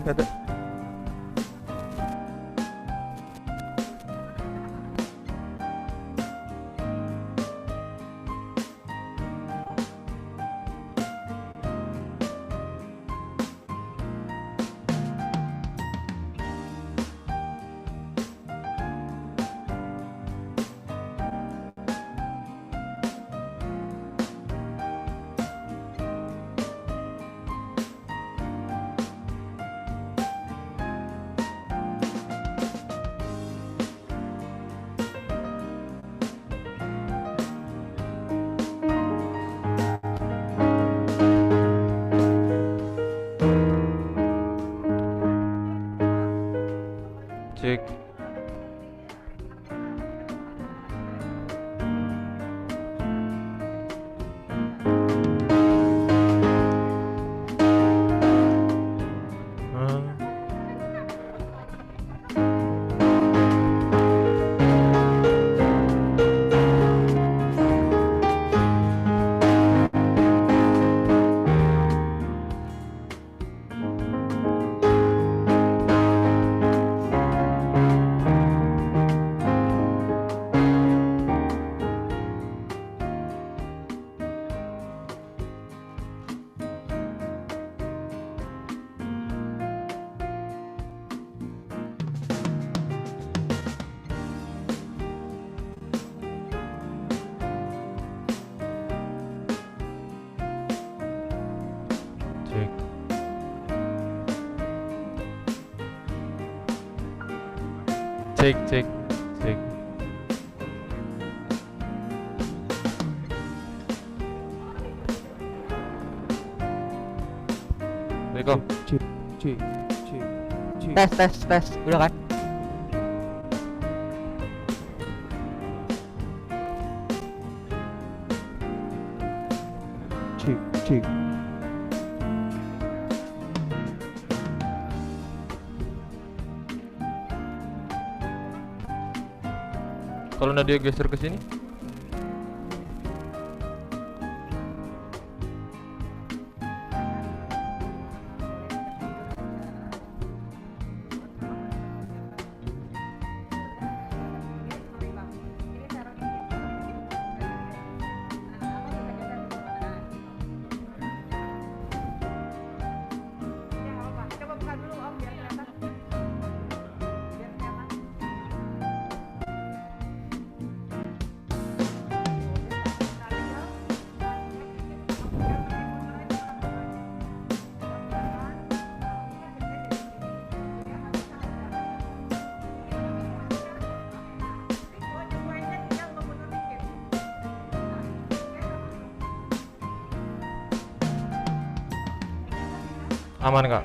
Ada. Cek. Cek. Cek. Cek. Assalamualaikum. Cik. Tes. Udah kan? Cik. Kalau Nadia geser ke sini. Aman kak?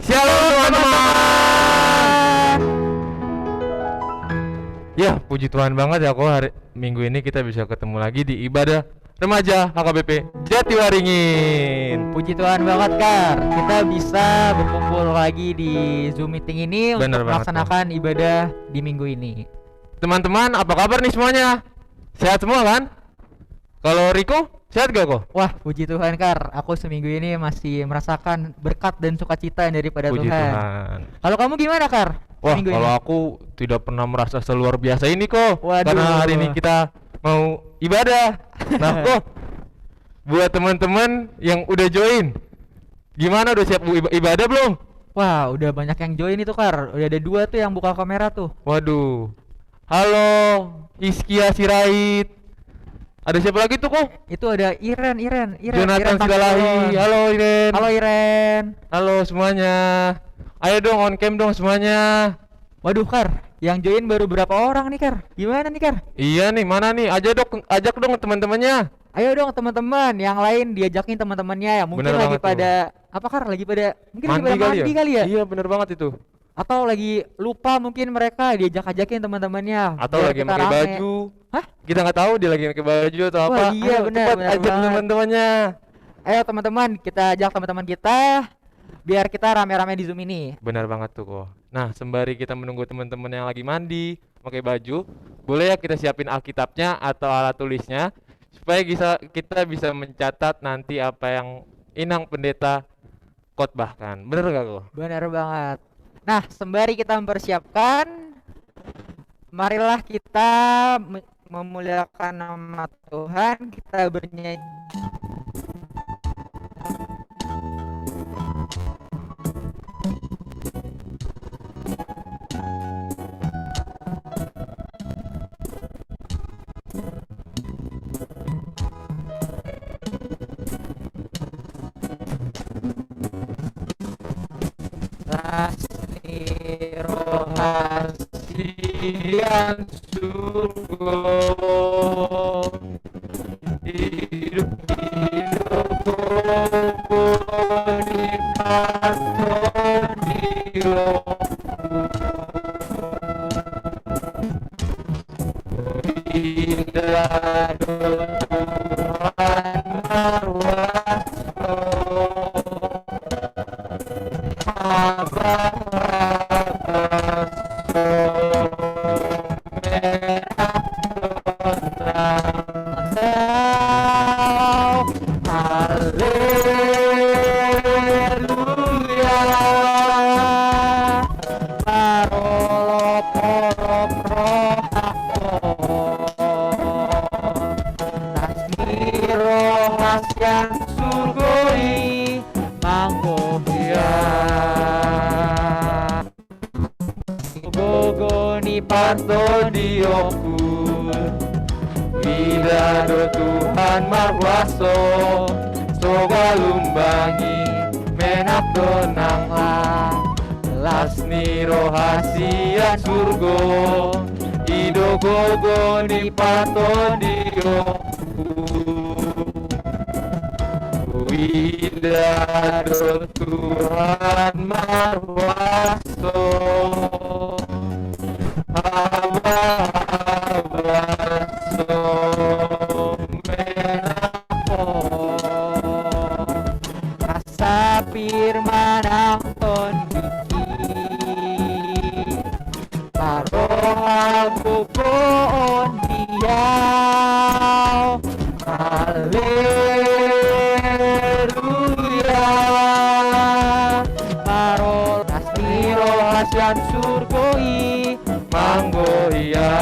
Shalom teman-teman. Ya puji Tuhan banget ya kok hari minggu ini kita bisa ketemu lagi di ibadah remaja HKBP Jatiwaringin. Puji Tuhan banget Kar, kita bisa berkumpul lagi di Zoom meeting ini Bener untuk banget, melaksanakan ibadah di minggu ini. Teman-teman apa kabar nih semuanya? Sehat semua kan? Kalau Riko sehat gak kok? Wah, puji Tuhan Kar, aku seminggu ini masih merasakan berkat dan sukacita yang daripada Puji Tuhan. Tuhan. Kalau kamu gimana Kar? Wah seminggu kalau ini? aku tidak pernah merasa seluar biasa ini kok. Waduh. Karena hari ini kita mau ibadah. Nah kok buat teman-teman yang udah join, gimana udah siap ibadah belum? Wah, udah banyak yang join itu Kar. Udah ada 2 tuh yang buka kamera tuh. Waduh. Halo Iskia Sirait. Ada siapa lagi tuh kok? Itu ada Iren Jonathan Sigalahi. Panggilan. Halo Iren. Halo Iren. Halo semuanya. Ayo dong on cam dong semuanya. Waduh Kar, yang join baru berapa orang nih Kar? Gimana nih Kar? Iya nih, mana nih? Ajak dong teman-temannya. Ayo dong teman-teman, yang lain diajakin teman-temannya ya. Mungkin Bener lagi banget pada apa Kar? Lagi pada mungkin lagi pada Mandi mandi kali ya? Iya bener banget itu. Atau lagi lupa mungkin mereka diajak-ajakin teman-temannya. Atau biar lagi kita pakai rame. baju. Hah? Kita nggak tahu dia lagi pakai baju atau apa. Wah, iya, Ayo, bener, cepat bener ajak banget. teman-temannya. Ayo teman-teman, kita ajak teman-teman kita biar kita rame-rame di Zoom ini. Benar banget tuh kok. Nah, sembari kita menunggu teman-teman yang lagi mandi, pakai baju, boleh ya kita siapin Alkitabnya atau alat tulisnya supaya kita bisa mencatat nanti apa yang Inang Pendeta khotbahkan. Bener gak kok? Benar banget. Nah, sembari kita mempersiapkan, marilah kita memuliakan nama Tuhan, kita bernyanyi. Rohasian surga, hidup di patoniyo, indah Tuhan marwaso, yang surgoi mangkohia gogoni parto diokul widado Tuhan marwaso soga lumbangi menak donanglah lasni rohasian surgo ido gogoni parto diokul widado Tuhan marwaso abaso menako asa firman angton biki paroha bukoon diau haleluya parol asmiro hasyan surgoi manggoia.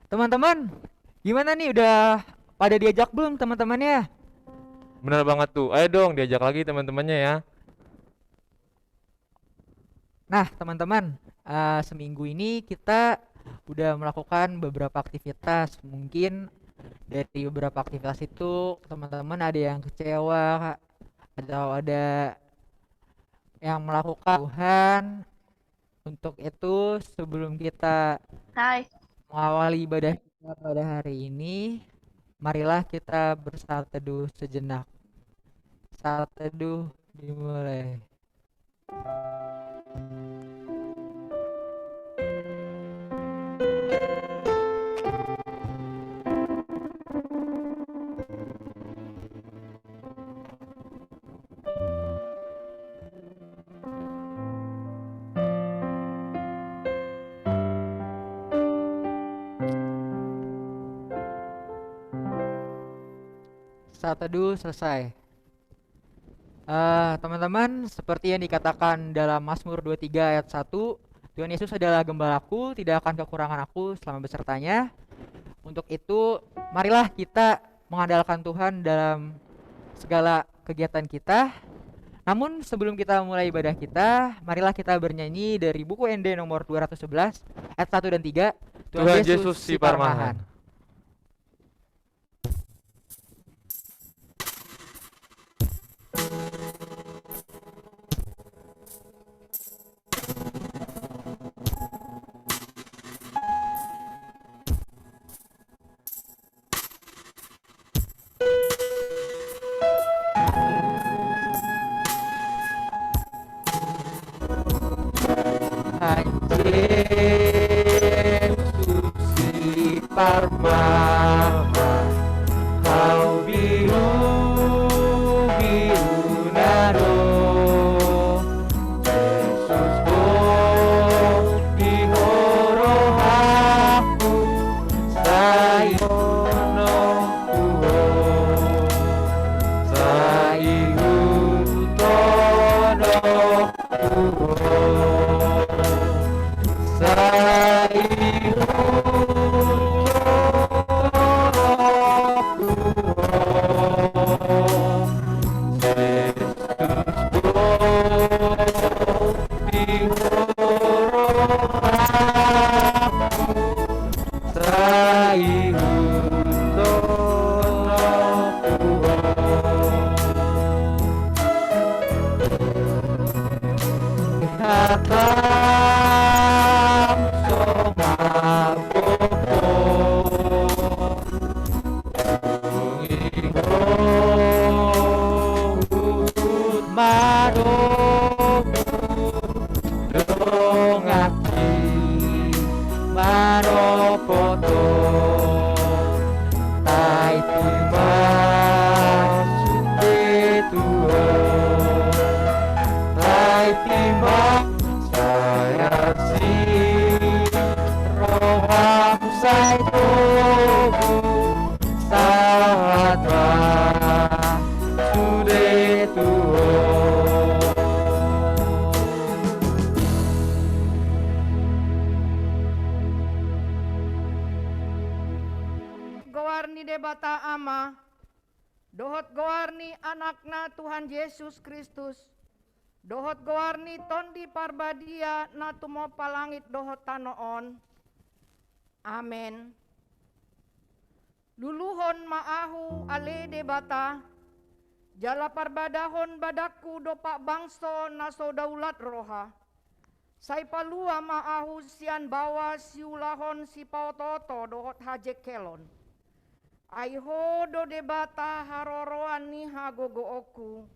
Teman-teman, gimana nih, udah pada diajak belum teman-temannya? Benar banget tuh, ayo dong diajak lagi teman-temannya ya. Nah teman-teman, seminggu ini kita udah melakukan beberapa aktivitas. Mungkin dari beberapa aktivitas itu teman-teman ada yang kecewa atau ada yang melakukan Tuhan. Untuk itu sebelum kita mengawali ibadah kita pada hari ini, marilah kita bersaat teduh sejenak. Saat teduh dimulai. Saat teduh selesai. Teman-teman, seperti yang dikatakan dalam Mazmur 23 ayat 1, Tuhan Yesus adalah gembalaku, tidak akan kekurangan aku selama besertanya. Untuk itu, marilah kita mengandalkan Tuhan dalam segala kegiatan kita. Namun sebelum kita mulai ibadah kita, marilah kita bernyanyi dari buku ND nomor 211 ayat 1 dan 3, Tuhan Yesus si Parmahan. Kam somak popo Bukut madomu Dongaki maropoto Tai timbang sunde tuo Tai timbang saya si rohaku sai tobu Sahatwa sude tuo Gowarni debata ama dohot gowarni anakna Tuhan Yesus Kristus dohot gowarni tondi parbadia na tumo palangit dohot tanoon amen. Luluhon maahu ale debata jala parbadahon badaku dopak bangso na sodaulat roha sai palua maahu sian bawa siulahon si pautoto dohot hajek kelon aiho do debata haroroan ni hagogo oku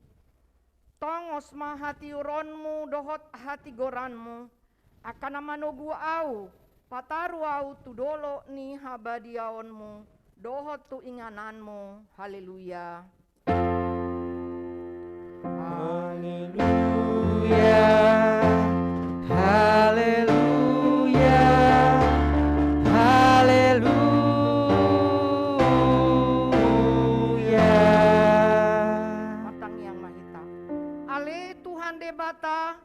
tongos ma hati uronmu dohot hati goranmu akan manogu au pataru au tudolo ni habadiaonmu dohot tu ingananmu haleluya Haleluya, haleluya, haleluya. matang yang mahita ale Tuhan debata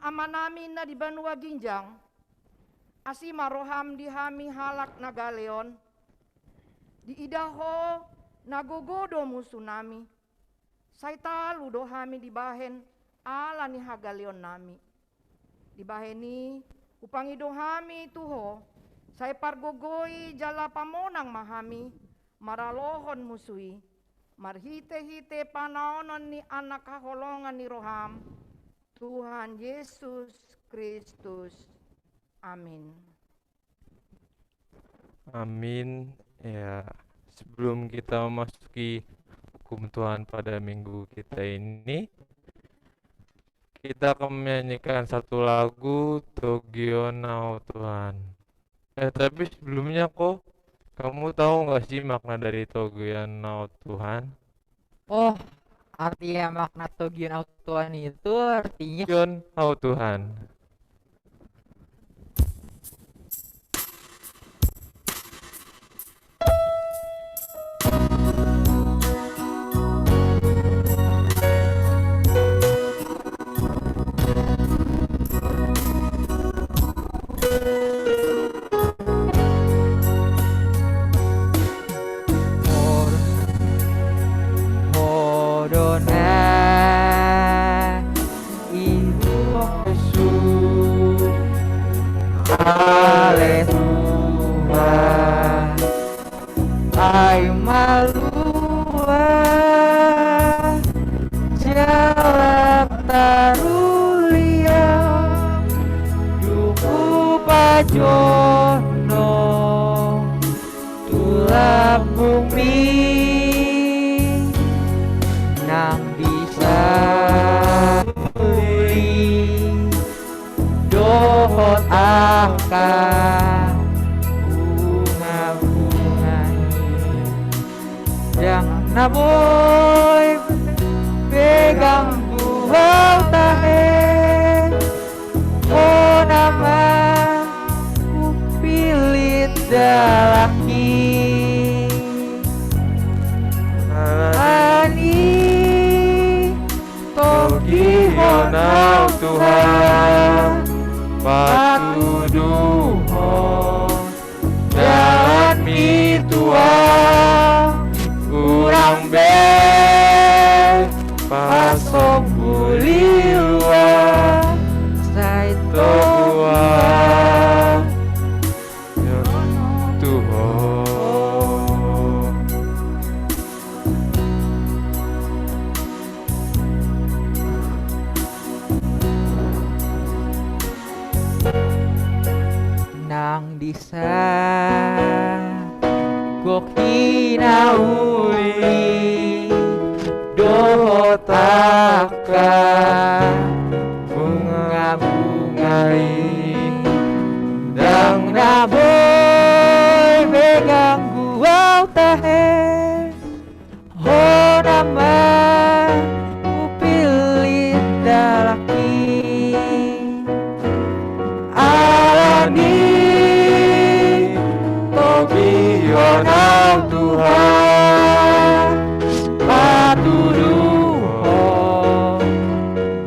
amanami na di Banua Ginjang asima roham dihami halak nagaleon di idaho nagogodo musunami saitalu dohami dibahen ala ni hagaleon nami dibaheni upangi dohami tuho sai pargogoi jala pamonang mahami maralohon musui marhite-hite panaonon ni anak kaholongan ni roham Tuhan Yesus Kristus amin. Amin. Ya, sebelum kita memasuki hukum Tuhan pada minggu kita ini, kita akan menyanyikan satu lagu Togionau Tuhan. Tapi sebelumnya kok, kamu tahu nggak sih makna dari Togionau Tuhan? Oh, artinya makna Togion Tuhan itu artinya Togionau Tuhan. Hodona Ibu Yesus Haleluya Ai malua Jalap tarulia Duku pajono Tulap bumi Nang bisa beli dohot akan bunga-bungani Jangan naboy pegang buah tahe Oh nama ku pilih dalaki Togionau Tuhan patuduhon jalan mi Tuhan urang be bisa Gokina uli dohotaka bunga-bungai dang naboy begang guau tahe ho nama upilit dalaki alani togi honau Tuhan patuduho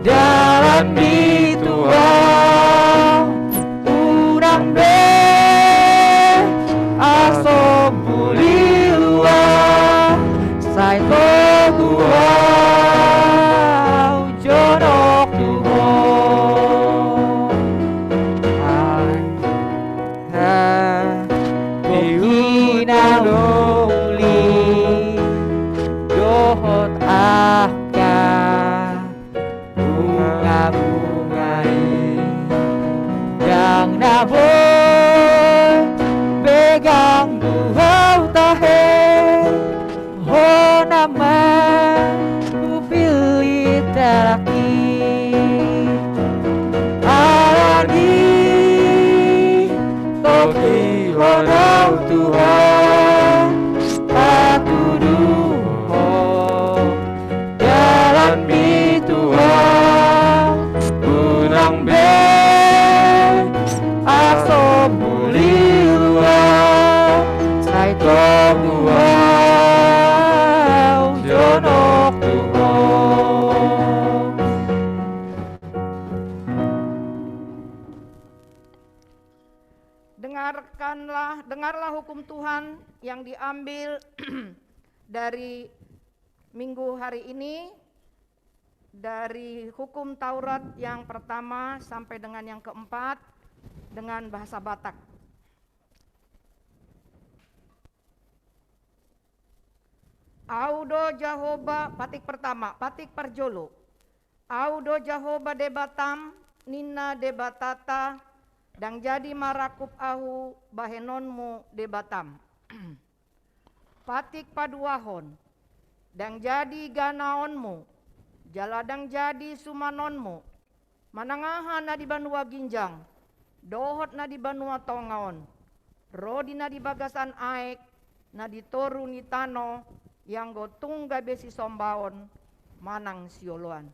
jalan di Tuhan urang be aso buli luar saito Tuhan jonok Tuhan Gokina nuli dohot aka bunga-bungai yang naboy begang buhau tahe ho nama upili talaki alani toki honau Tuhan patuduho jalan di Tuhan unang be aso buli luar saito buau jonok Tuhan. Dengarlah hukum Tuhan yang diambil dari minggu hari ini, dari hukum Taurat yang pertama sampai dengan yang keempat dengan bahasa Batak. Audo Jahoba, patik pertama, patik parjolo. Audo Jahoba debatam, nina debatata, dan jadi marakup ahu bahenonmu debatam. Patik paduahon, dan jadi ganaonmu, jaladang jadi sumanonmu, manangahan na di banua ginjang, dohot na di banua tongaon, rodi na di bagasan aek, na di toru ni tano, yang gotungga besi sombaon, manang sioloan.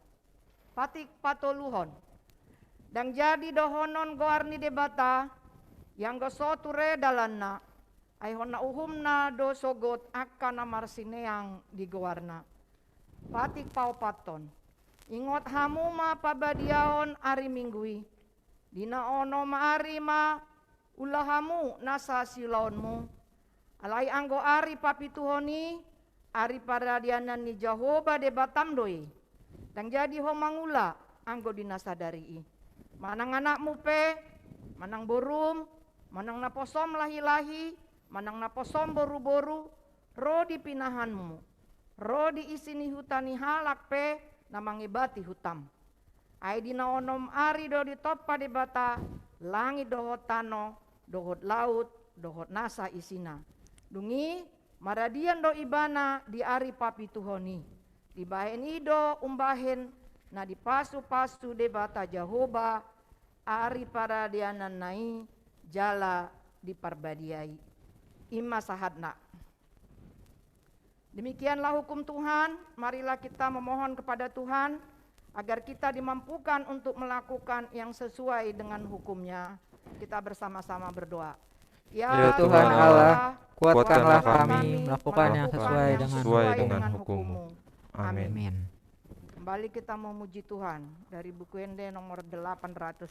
Patik patoluhon, dan jadi dohonon goarni debata, yang gosoture dalanna, aihona uhumna do sogot akana marsineang di goarna. Patik paupaton, ingot hamuma pabadiaon ari minggui, dina ono maari ma ulahamu nasa silaonmu, alai anggo ari papituhoni, ari paradianan ni Jahoba debatam doi, dan jadi homangula anggo dinasadari. Manang anakmu pe, manang borum, manang naposom lahi-lahi, manang naposom boru-boru, ro di pinahanmu, ro di isini hutani halak pe, namangibati hutam. Ai dina onom ari do di topa debata, langit dohot tano, dohot laut, dohot nasa isina. Dungi maradian do ibana di ari papituhoni, di bahen ido umbahen, na di pasu-pasu debata Jahoba, ari paradianan nai, jala di parbadiai. Ima sahadna. Demikianlah hukum Tuhan, marilah kita memohon kepada Tuhan, agar kita dimampukan untuk melakukan yang sesuai dengan hukumnya. Kita bersama-sama berdoa. Ya Tuhan Allah, kuatkanlah kami melakukan yang sesuai dengan hukum-Mu. Amin. Amin. Kembali kita memuji Tuhan dari buku Ende nomor 806.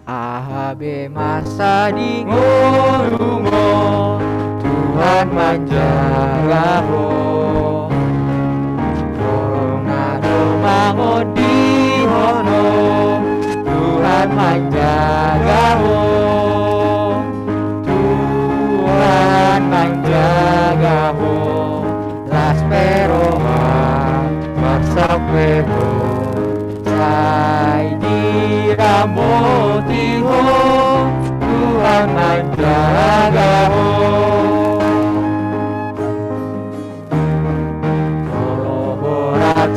Ahabe masa di ngorungo, Tuhan manjagaho. Mangon di hono, Tuhan manjagaho.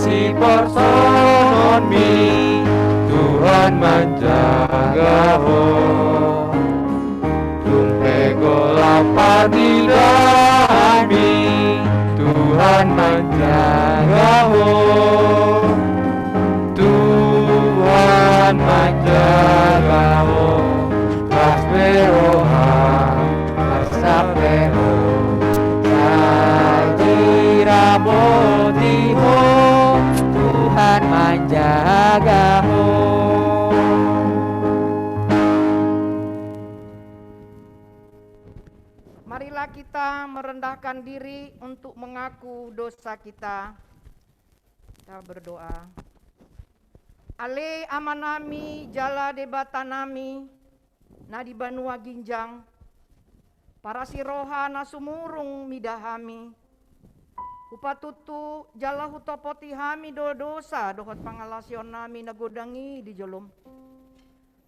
si porson mi, Tuhan menjagamu. Tumpego lapar di dami, Tuhan menjagamu. Tuhan menjagamu. Kasperoha, kasapero, Saya motimu, Tuhan menjagamu. Marilah kita merendahkan diri untuk mengaku dosa kita. Kita berdoa. Ale amanami jala debatanami nadi banua ginjang para siroha nasumurung midahami upatutu jala hutopoti hami do dosa dohot pangalasion nami nagodangi di jolom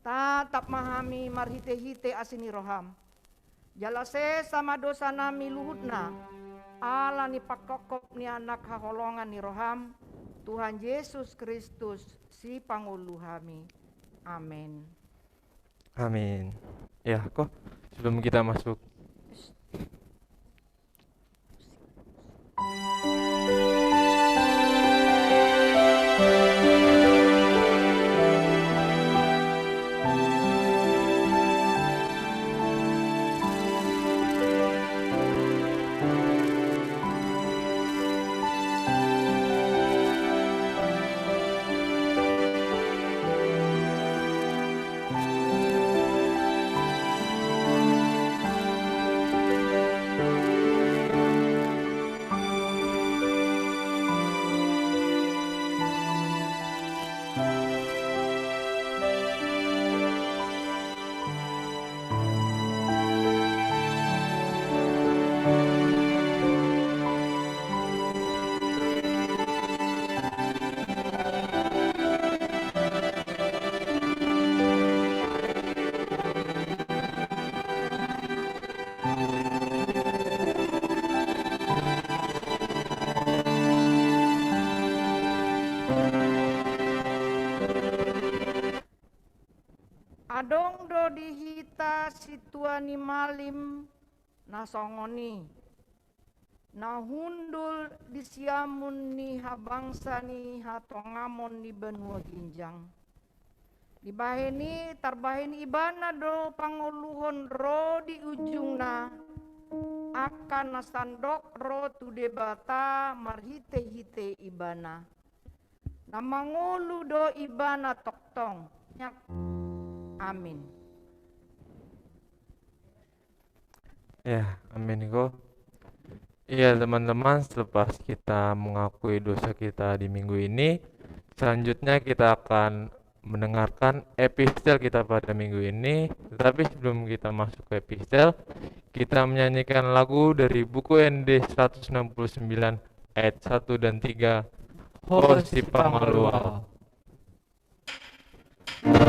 tatap mahami marhite-hite asini roham jala se sama dosa nami luhutna ala ni pakokop ni anak haholongan ni roham Tuhan Yesus Kristus si pangulu kami. Amin. Amin. Ya, kok sebelum kita masuk Adong do dihita situani malim nasongoni nahundul disiamun ni habangsa ni hatongamon ni benua ginjang dibaheni tarbaheni ibana do panguluhon ro di ujungna akan nasandok ro tu debata marhite-hite ibana namangulu do ibana toktong nyak. Amin. ya, amin kok. Iya teman-teman, selepas kita mengakui dosa kita di minggu ini, selanjutnya kita akan mendengarkan epistel kita pada minggu ini. Tetapi sebelum kita masuk ke epistel, kita menyanyikan lagu dari buku ND 169 ayat 1 dan 3. Hosi Pangalual. Oh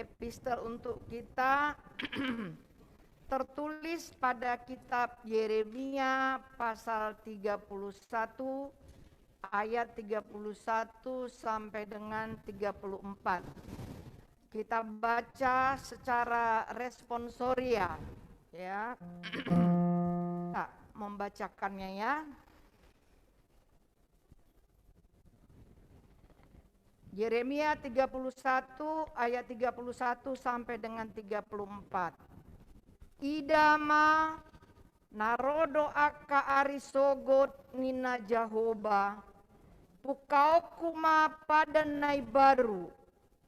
epistel untuk kita tertulis pada kitab Yeremia pasal 31 ayat 31 sampai dengan 34. Kita baca secara responsoria ya. Nah, membacakannya ya. Yeremia 31 ayat 31 sampai dengan 34. Idama narodo aka arisogot nina Jahoba pukau kuma pada nai baru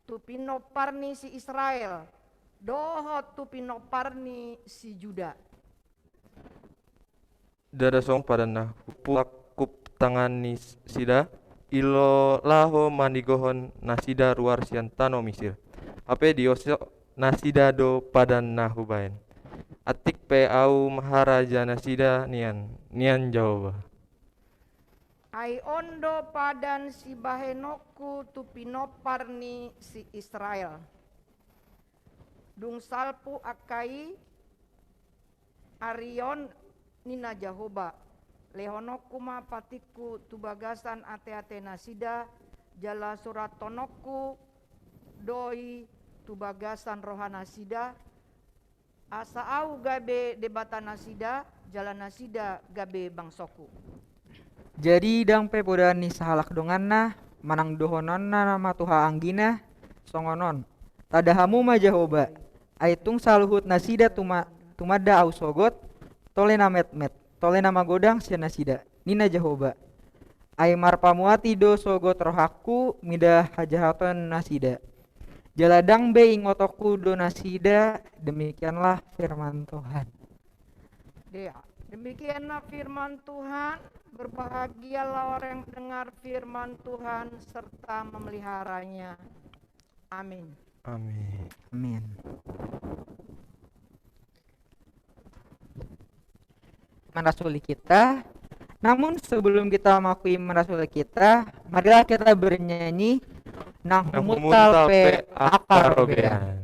tupino parni si Israel doho tupino parni si Juda. Dadasong pada nah puakup tangan ni sida ilo laho manigohon nasida ruar siantano Misir. Ape diosok nasida do pada nahubain. Atik pe au maharaja nasida nian Jawa. Ai ondo padan si bahenoku tupino parni si Israel. Dung salpu akai Arion nina Jahoba. Lehonokuma patiku tubagasan ate-ate nasida jala suratonoku doi tubagasan rohana sida asa au gabe debata nasida jala nasida gabe bangsoku. Jadi dang pe podan ni sahalak donganna manang dohononna nama tuha anggina songonon tadahamu ma Jahoba aitung saluhut nasida tumada au sogot tole na met tole nama godang sia nasida nina Jahoba ai marpamuati do sogot rohaku mida hajahaton nasida jaladang be ingotoku do nasida demikianlah firman Tuhan. Dea, demikianlah firman Tuhan. Berbahagialah orang yang dengar firman Tuhan serta memeliharanya. Amin. Amin. Amin. Merasuli kita. Namun sebelum kita mengakui merasuli kita, marilah kita bernyanyi nang humutal pe akarobean.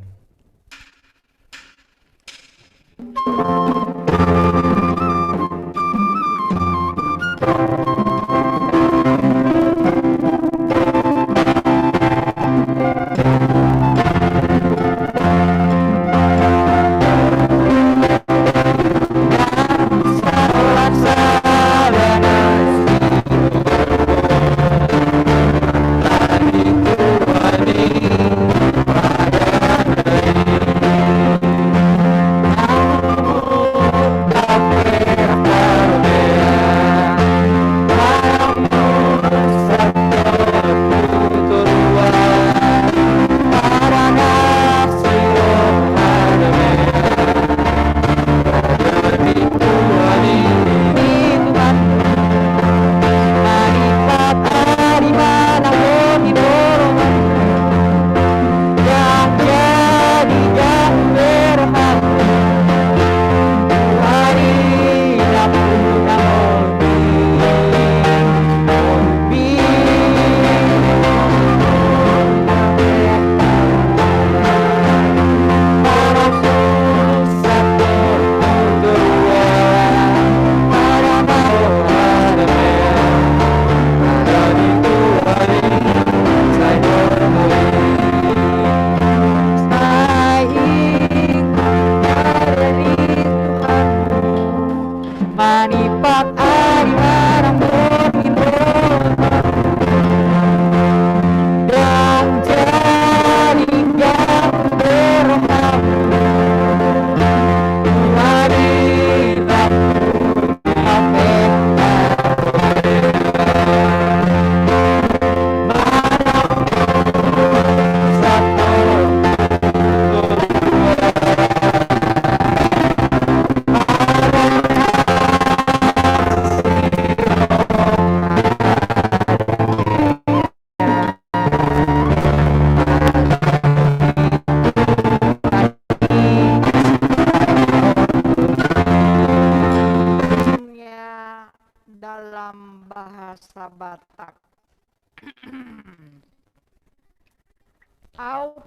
Au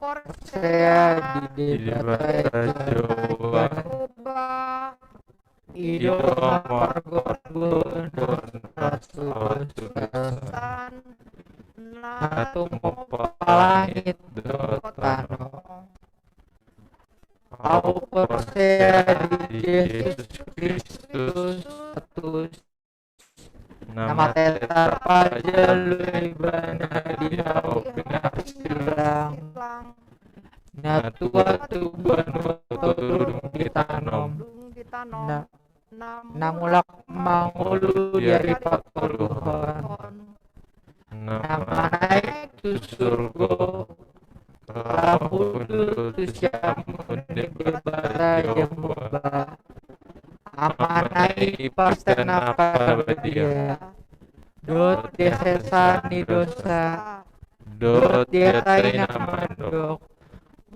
Saya Porsea di di debata bahasa Jawa Coba Ido Margogun Tusan Natu Namo Palangit Dotano Au percaya di Yesus Kristus Tetus Nama tetar pajalui bana dihau pinasilang Natua tuban waktu durung ditanom Dung ditanom Namulak mangulu dari pakoluhon Nama naik tu surga Lahudu tu syamun di berbara Yehova Amanai pastenaka badia Dot desesani dosa dot dia jatai taina namandok mandok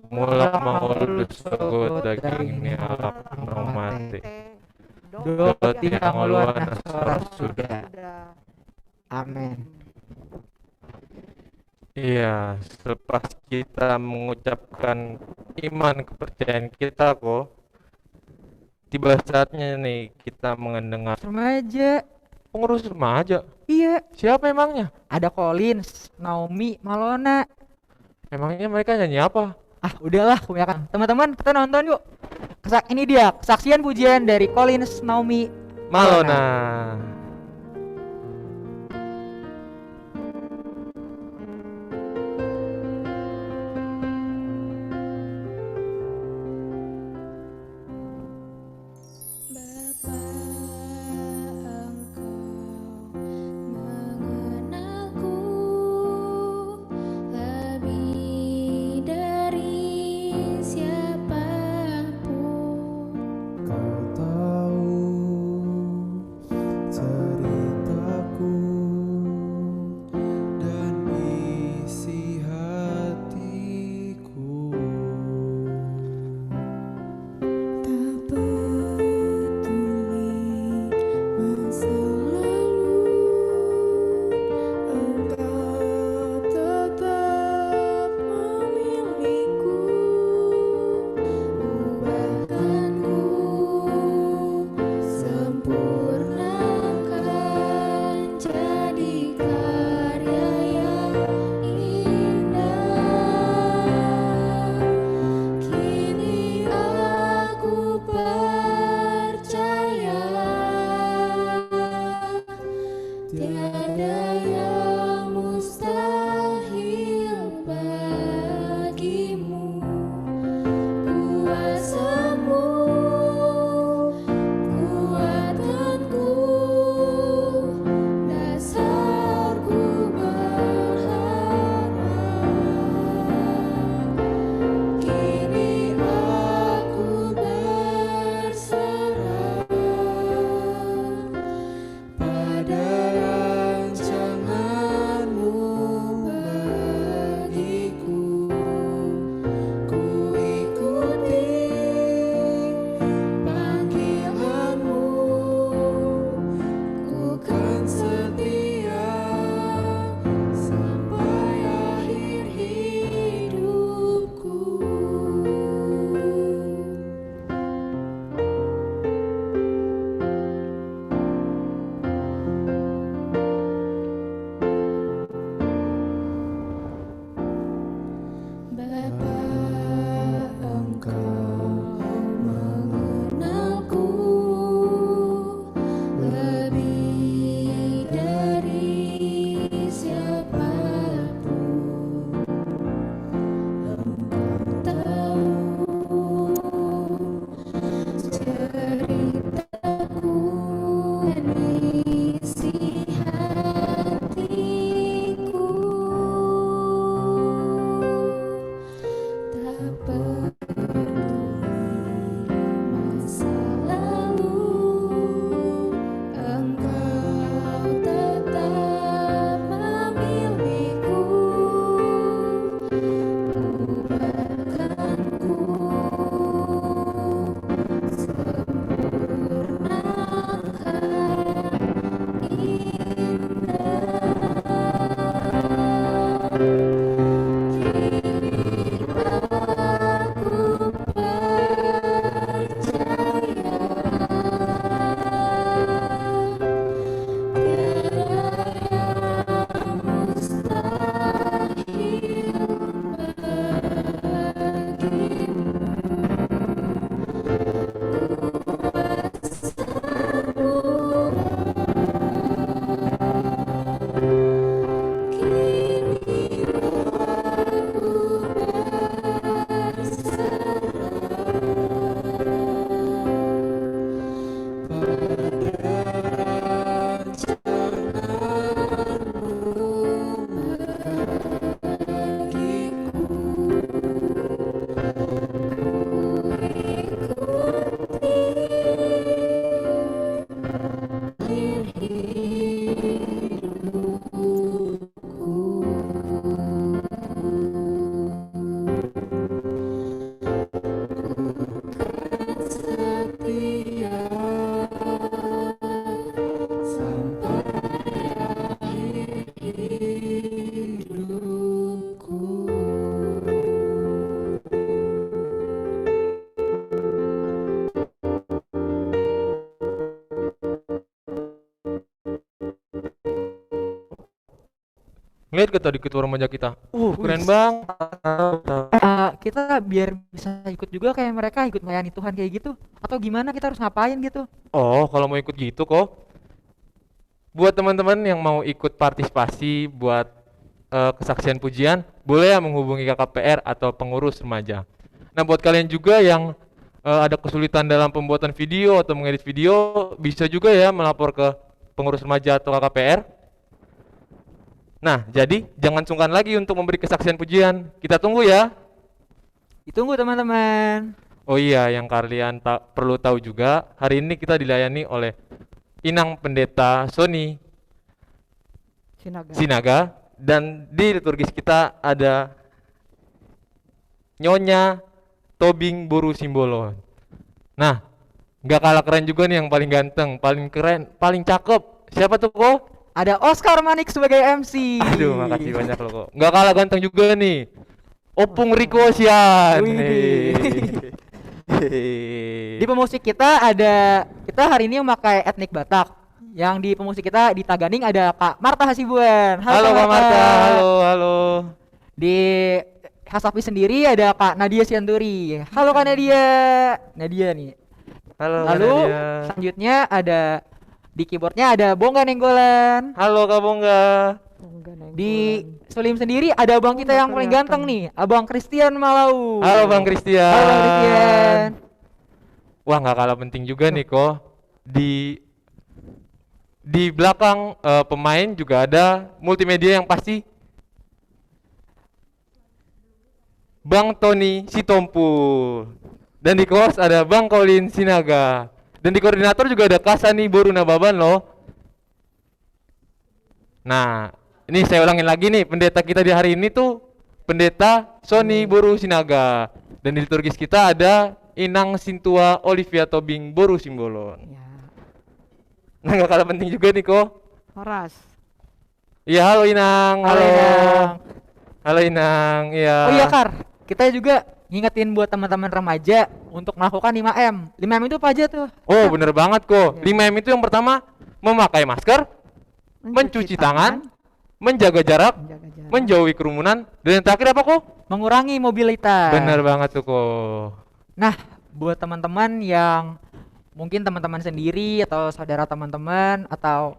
mulak mangulus sogo daging ni alap no mate Dot dot tidak yang nguluan nguluan nasora nasor sudah. Amin. Iya, selepas kita mengucapkan iman kepercayaan kita kok, tiba saatnya nih kita mendengar Remaja. pengurus remaja. Iya. Siapa emangnya? Ada Collins, Naomi, Malona. Emangnya mereka nyanyi apa? Ah udahlah kebanyakan. Teman-teman kita nonton yuk. Ini dia kesaksian pujian dari Collins, Naomi, Malona. Bapa, Engkau mengenalku lebih dari siapapun. Kau tahu Ngeliat ke tadi ketua remaja kita. Keren Wis. bang. Kita biar bisa ikut juga kayak mereka, ikut melayani Tuhan kayak gitu, atau gimana, kita harus ngapain gitu? Oh, kalau mau ikut gitu kok. Buat teman-teman yang mau ikut partisipasi buat kesaksian pujian, boleh ya menghubungi KKPR atau pengurus remaja. Nah, buat kalian juga yang ada kesulitan dalam pembuatan video atau mengedit video, bisa juga ya melapor ke pengurus remaja atau KKPR. Nah, jadi jangan sungkan lagi untuk memberi kesaksian pujian. Kita tunggu ya. Ditunggu teman-teman. Oh iya, yang kalian perlu tahu juga, hari ini kita dilayani oleh Inang Pendeta Sony Sinaga. Sinaga, dan di liturgis kita ada Nyonya Tobing Boru Simbolon. Nah, nggak kalah keren juga nih yang paling ganteng, paling keren, paling cakep. Siapa tuh kok? Ada Oscar Manik sebagai MC. Aduh, makasih banyak loh kok. Nggak kalah ganteng juga nih. Opung Riko Sian. Wih. Di pemusik kita hari ini memakai etnik Batak. Yang di pemusik kita di Taganing ada Kak Marta Hasibuan. Halo Kak Marta, halo. Di Hasapi sendiri ada Kak Nadia Sianturi. Halo Kak Nadia. Nadia nih. Halo Kak Lalu Nadia. selanjutnya ada di keyboardnya ada Bongga Nenggolan. Halo Kak Bongga. Di Sulim sendiri ada abang kita yang paling ganteng nih, Abang Christian Malau. Halo Bang Christian. Halo Bang Christian. Wah, nggak kalah penting juga nih kok. Di belakang pemain juga ada multimedia yang pasti Bang Tony Sitompul. Dan di kos ada Bang Colin Sinaga. Dan di koordinator juga ada Kasani Boru Nababan loh. Nah, ini saya ulangin lagi nih, pendeta kita di hari ini tuh Pendeta Sony Boru Sinaga. Dan di liturgis kita ada Inang Sintua Olivia Tobing Boru Simbolon. Ya. Nah, nggak kalah penting juga nih kok. Horas. Iya, halo Inang. Halo Inang. Halo Inang, iya. Oh iya Kar, kita juga ngingetin buat teman-teman remaja untuk melakukan 5M. 5M itu apa aja tuh? Oh, bener banget kok. Iya. 5M itu yang pertama, memakai masker, mencuci tangan, menjaga jarak, menjaga jarak. menjauhi kerumunan, dan yang terakhir apa kok? Mengurangi mobilitas. Bener banget tuh kok. Nah, buat teman-teman yang mungkin teman-teman sendiri atau saudara teman-teman atau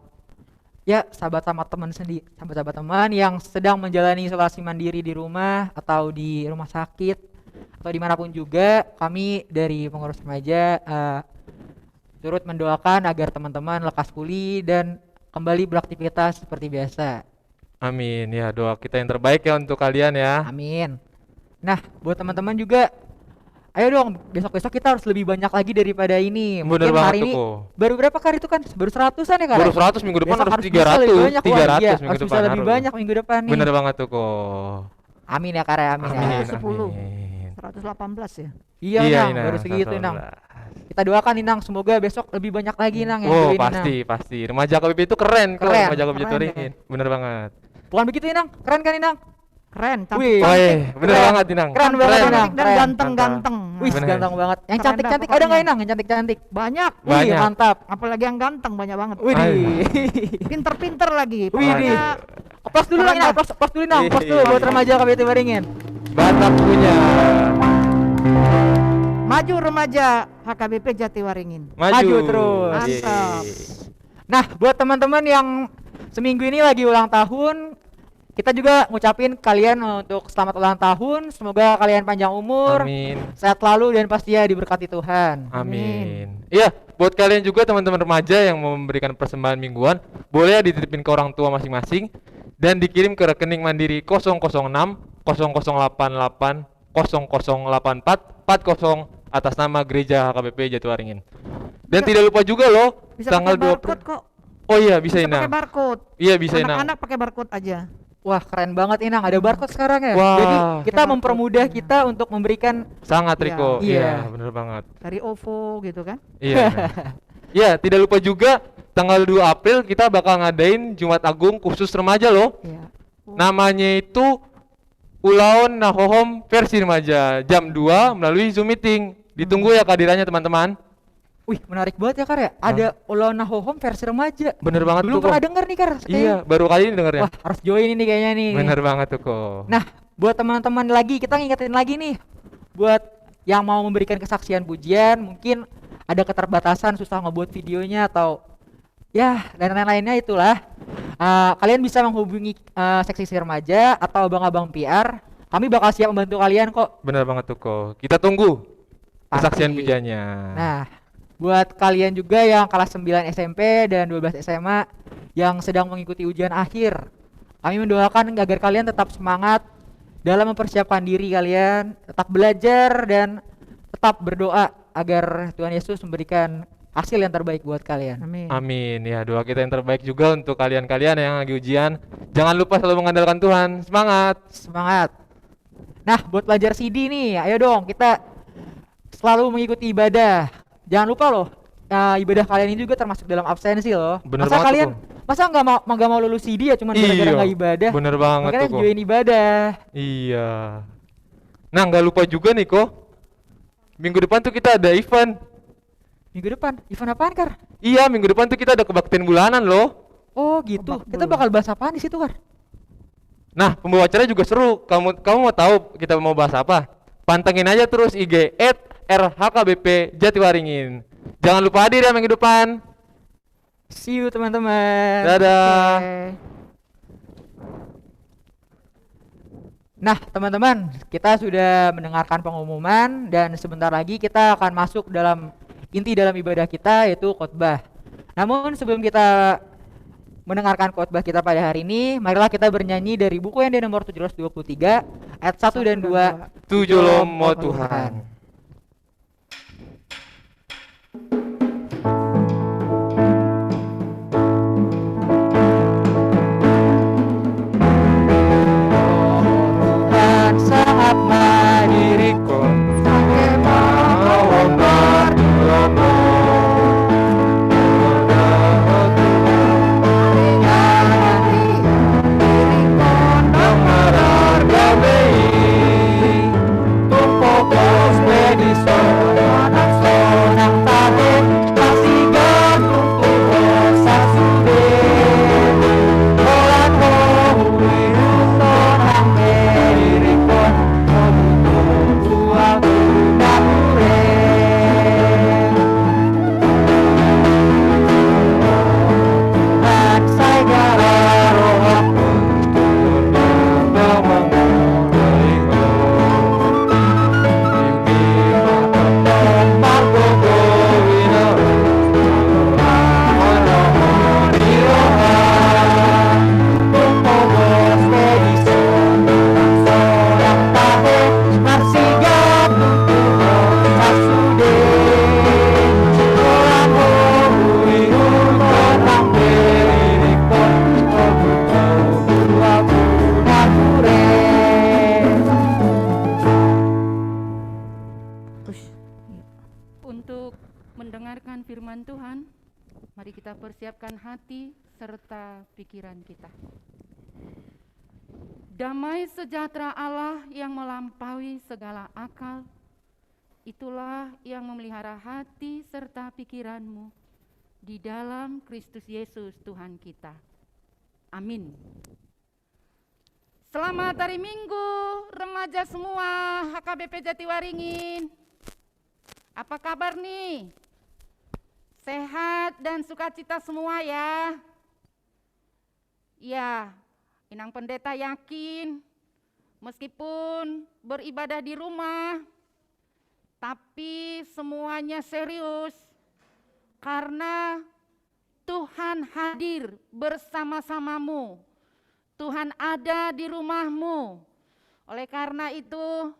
ya sahabat-sahabat teman sendiri, sahabat-sahabat teman yang sedang menjalani isolasi mandiri di rumah atau di rumah sakit atau dimanapun juga, kami dari pengurus remaja turut mendoakan agar teman-teman lekas pulih dan kembali beraktivitas seperti biasa. Amin, ya doa kita yang terbaik ya untuk kalian ya. Amin. Nah, buat teman-teman juga, ayo dong, besok-besok kita harus lebih banyak lagi daripada ini. Bener Mungkin banget hari tuh ini kok. baru berapa kali itu kan? Baru 100-an ya Kak? Baru 100 minggu depan Besok harus bisa lebih 300, banyak. Wah, 300 iya, minggu harus depan bisa lebih harus. banyak minggu depan nih. Bener banget tuh kok. Amin ya Kak, amin ya. Amin, 10. amin. 118 ya. Iya, Iya, Inang, Inang, baru segitu 118. Inang. Kita doakan Inang, semoga besok lebih banyak lagi Inang yang Oh, join, pasti, Inang. pasti. Remaja KBP itu keren kok, Keren, remaja KBP keren, Turingin. Bener banget. Bukan begitu Inang? Keren kan Inang? Keren, Wih. Oh, cantik. bener Keren. banget Inang. Keren banget Cantik Inang. dan Keren. ganteng-ganteng. Wih, Bener. ganteng banget. Yang Keren cantik-cantik dah ada nggak pokoknya. Inang? Yang cantik-cantik? Banyak. Wih, Banyak. mantap. Apalagi yang ganteng banyak banget. Wih, Pinter-pinter lagi. Wih, Pokoknya Plus dulu Keren Inang, dah. plus dulu Inang, plus dulu buat remaja KBT Waringin. Batak punya. maju remaja HKBP Jatiwaringin. Maju terus. Mantap. Nah, buat teman-teman yang seminggu ini lagi ulang tahun, kita juga ngucapin kalian untuk selamat ulang tahun. Semoga kalian panjang umur, Amin. sehat selalu dan pastinya diberkati Tuhan. Amin. Iya, buat kalian juga teman-teman remaja yang mau memberikan persembahan mingguan, boleh dititipin ke orang tua masing-masing dan dikirim ke rekening Mandiri 006 0088 0084 40 atas nama Gereja HKBP Jatiwaringin. Dan Bisa- tidak lupa juga loh, Bisa tanggal pakai 20. barcode kok. Oh iya, bisa Bisa pakai Inang. barcode. Iya, bisa Inang. Anak-anak pakai barcode aja. Wah, keren banget Inang, ada barcode sekarang ya. Wah. Jadi kita Barcode. mempermudah kita untuk memberikan Sangat Iya. Riko. Iya. Iya, bener banget. Dari OVO gitu kan. Iya. Inang. Ya, tidak lupa juga tanggal 2 April kita bakal ngadain Jumat Agung khusus remaja loh. Iya. Namanya itu Ulaon Nahohom versi remaja jam 2 melalui Zoom meeting. Ditunggu ya kehadirannya teman-teman. Wih, menarik banget ya Kar ya. Ada Olona Hohom versi remaja. Bener banget Belum tuh pernah kok. denger nih Kar. Iya, baru kali ini dengernya. Wah, harus join ini kayaknya nih. Bener banget tuh kok. Nah, buat teman-teman lagi, kita ngingetin lagi nih. Buat yang mau memberikan kesaksian pujian, mungkin ada keterbatasan, susah ngebuat videonya atau ya dan lain-lainnya itulah. Kalian bisa menghubungi seksi remaja atau abang-abang PR. Kami bakal siap membantu kalian kok. Bener banget tuh kok. Kita tunggu kesaksian Pasti. pujiannya. Nah, buat kalian juga yang kelas 9 SMP dan 12 SMA yang sedang mengikuti ujian akhir, kami mendoakan agar kalian tetap semangat dalam mempersiapkan diri kalian, tetap belajar dan tetap berdoa agar Tuhan Yesus memberikan hasil yang terbaik buat kalian. Amin. Amin. Ya, doa kita yang terbaik juga untuk kalian-kalian yang lagi ujian. Jangan lupa selalu mengandalkan Tuhan. Semangat. Semangat. Nah, buat belajar CD nih, ayo dong kita selalu mengikuti ibadah. Jangan lupa loh, ibadah kalian ini juga termasuk dalam absensi loh. Bener Masa banget tuh, kalian, Ko. masa nggak mau lulus CD ya cuman gara-gara Iya, nggak ibadah? bener banget Makanya tuh kok. join ibadah. Iya. Nah, nggak lupa juga nih kok. Minggu depan tuh kita ada event. Minggu depan, event apaan Kar? Iya, minggu depan tuh kita ada kebaktian bulanan loh. Oh gitu, kita bakal bahas apaan di situ Kar? Nah, pembawa acara juga seru. Kamu mau tahu kita mau bahas apa? Pantengin aja terus IG @RHKBP Jatiwaringin. Jangan lupa hadir ya minggu depan. See you teman-teman. Dadah. Oke. Nah teman-teman, kita sudah mendengarkan pengumuman dan sebentar lagi kita akan masuk dalam inti dalam ibadah kita yaitu khotbah. Namun sebelum kita mendengarkan khotbah kita pada hari ini, marilah kita bernyanyi dari buku yang di nomor 723 ayat 1 dan 2. Tujuh lomo Tuhan. Tuhan sangat mandiriku, sampai mau berdoa. Untuk mendengarkan firman Tuhan, mari kita persiapkan hati serta pikiran kita. Damai sejahtera Allah yang melampaui segala akal, itulah yang memelihara hati serta pikiranmu di dalam Kristus Yesus Tuhan kita. Amin. Selamat hari Minggu, remaja semua HKBP Jatiwaringin. Apa kabar nih? Sehat dan sukacita semua ya? Ya, Inang Pendeta yakin meskipun beribadah di rumah, tapi semuanya serius karena Tuhan hadir bersama-samamu. Tuhan ada di rumahmu. Oleh karena itu,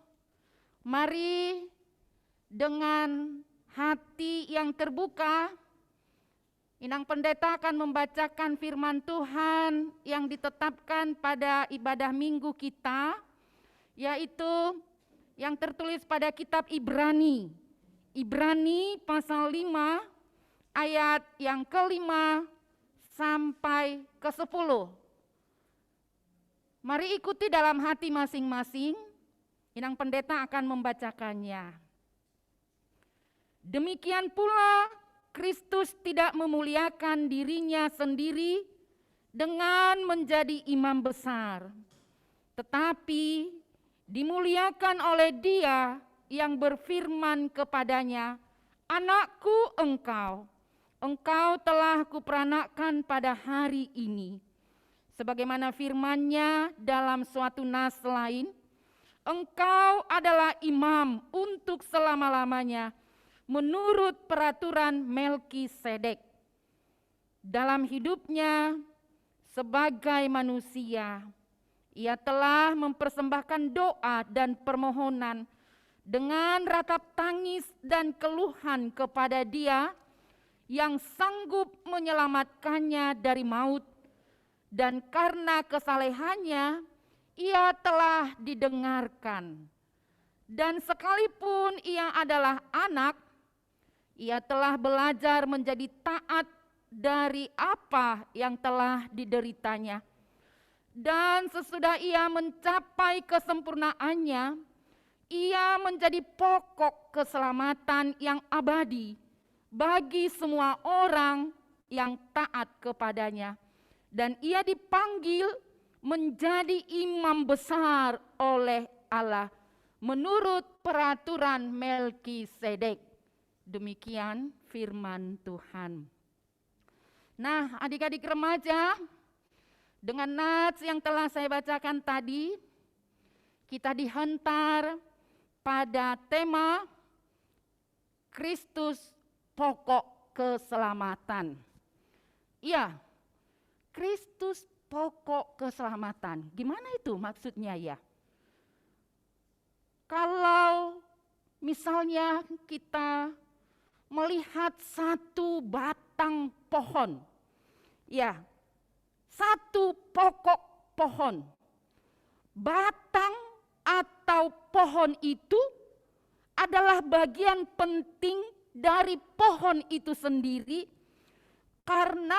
mari dengan hati yang terbuka, Inang Pendeta akan membacakan firman Tuhan yang ditetapkan pada ibadah minggu kita, yaitu yang tertulis pada kitab Ibrani. Ibrani pasal 5 ayat yang ke-5 sampai ke-10. Mari ikuti dalam hati masing-masing, Inang Pendeta akan membacakannya. Demikian pula Kristus tidak memuliakan dirinya sendiri dengan menjadi imam besar, tetapi dimuliakan oleh Dia yang berfirman kepadanya, "Anakku engkau telah kuperanakkan pada hari ini." Sebagaimana firman-Nya dalam suatu nas lain, "Engkau adalah imam untuk selama-lamanya menurut peraturan Melkisedek." Dalam hidupnya sebagai manusia, Ia telah mempersembahkan doa dan permohonan dengan ratap tangis dan keluhan kepada Dia yang sanggup menyelamatkannya dari maut, dan karena kesalehannya Ia telah didengarkan. Dan sekalipun Ia adalah anak, Ia telah belajar menjadi taat dari apa yang telah dideritanya. Dan sesudah Ia mencapai kesempurnaannya, Ia menjadi pokok keselamatan yang abadi bagi semua orang yang taat kepadanya. Dan Ia dipanggil menjadi imam besar oleh Allah menurut peraturan Melkisedek. Demikian firman Tuhan. Nah, adik-adik remaja, dengan nats yang telah saya bacakan tadi, kita dihantar pada tema Kristus pokok keselamatan. Ya, Kristus pokok keselamatan. Gimana itu maksudnya ya? Kalau misalnya kita melihat satu batang pohon, ya, satu pokok pohon, batang atau pohon itu adalah bagian penting dari pohon itu sendiri, karena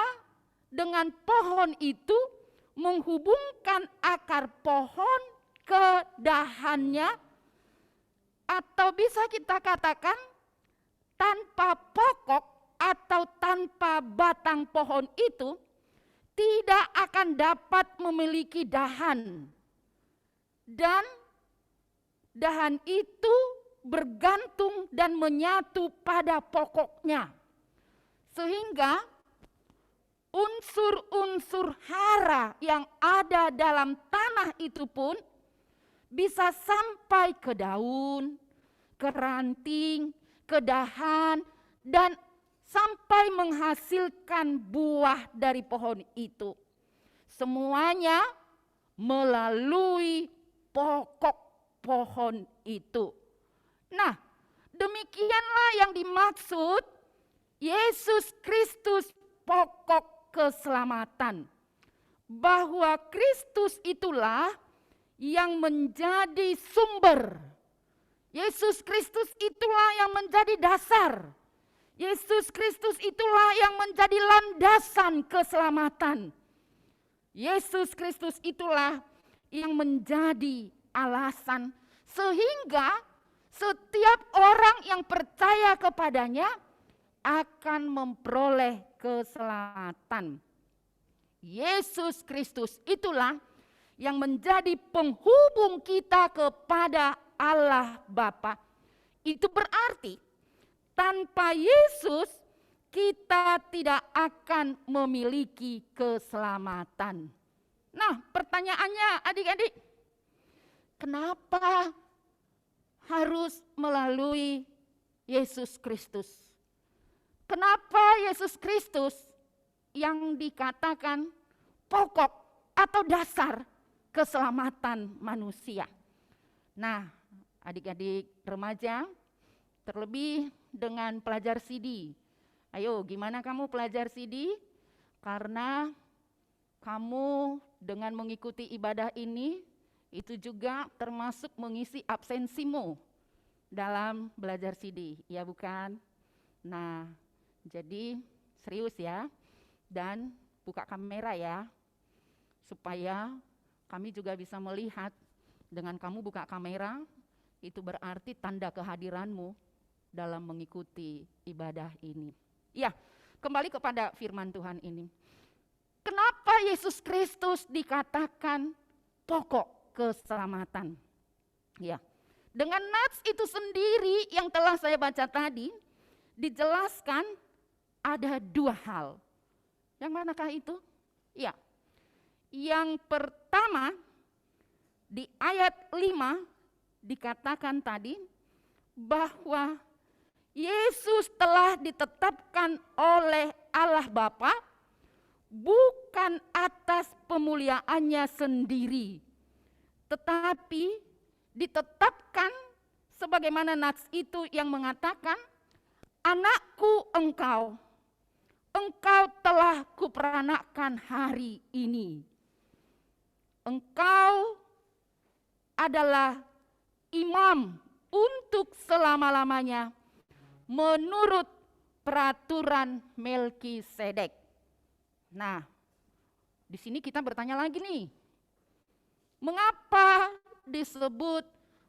dengan pohon itu menghubungkan akar pohon ke dahannya, atau bisa kita katakan tanpa pokok atau tanpa batang pohon itu tidak akan dapat memiliki dahan. Dan dahan itu bergantung dan menyatu pada pokoknya. Sehingga unsur-unsur hara yang ada dalam tanah itu pun bisa sampai ke daun, ke ranting, ke dahan, dan sampai menghasilkan buah dari pohon itu. Semuanya melalui pokok pohon itu. Nah, demikianlah yang dimaksud Yesus Kristus pokok keselamatan. Bahwa Kristus itulah yang menjadi sumber. Yesus Kristus itulah yang menjadi dasar. Yesus Kristus itulah yang menjadi landasan keselamatan. Yesus Kristus itulah yang menjadi alasan sehingga setiap orang yang percaya kepadanya akan memperoleh keselamatan. Yesus Kristus itulah yang menjadi penghubung kita kepada Allah Bapa. Itu berarti tanpa Yesus kita tidak akan memiliki keselamatan. Nah, pertanyaannya adik-adik, kenapa harus melalui Yesus Kristus? Kenapa Yesus Kristus yang dikatakan pokok atau dasar keselamatan manusia? Nah, adik-adik remaja, terlebih dengan pelajar CD. Ayo, gimana kamu pelajar CD? Karena kamu dengan mengikuti ibadah ini, itu juga termasuk mengisi absensimu dalam belajar CD, ya bukan? Nah, jadi serius ya, dan buka kamera ya, supaya kami juga bisa melihat. Dengan kamu buka kamera, itu berarti tanda kehadiranmu. dalam mengikuti ibadah ini. Ya, kembali kepada firman Tuhan ini. Kenapa Yesus Kristus dikatakan pokok keselamatan? Ya, dengan nats itu sendiri yang telah saya baca tadi, dijelaskan ada dua hal. Yang manakah itu? Ya, yang pertama di ayat 5 dikatakan tadi bahwa Yesus telah ditetapkan oleh Allah Bapa bukan atas pemuliaannya sendiri, tetapi ditetapkan sebagaimana nats itu yang mengatakan, anakku engkau telah kuperanakkan hari ini. Engkau adalah imam untuk selama-lamanya menurut peraturan Melkisedek. Nah, di sini kita bertanya lagi nih. Mengapa disebut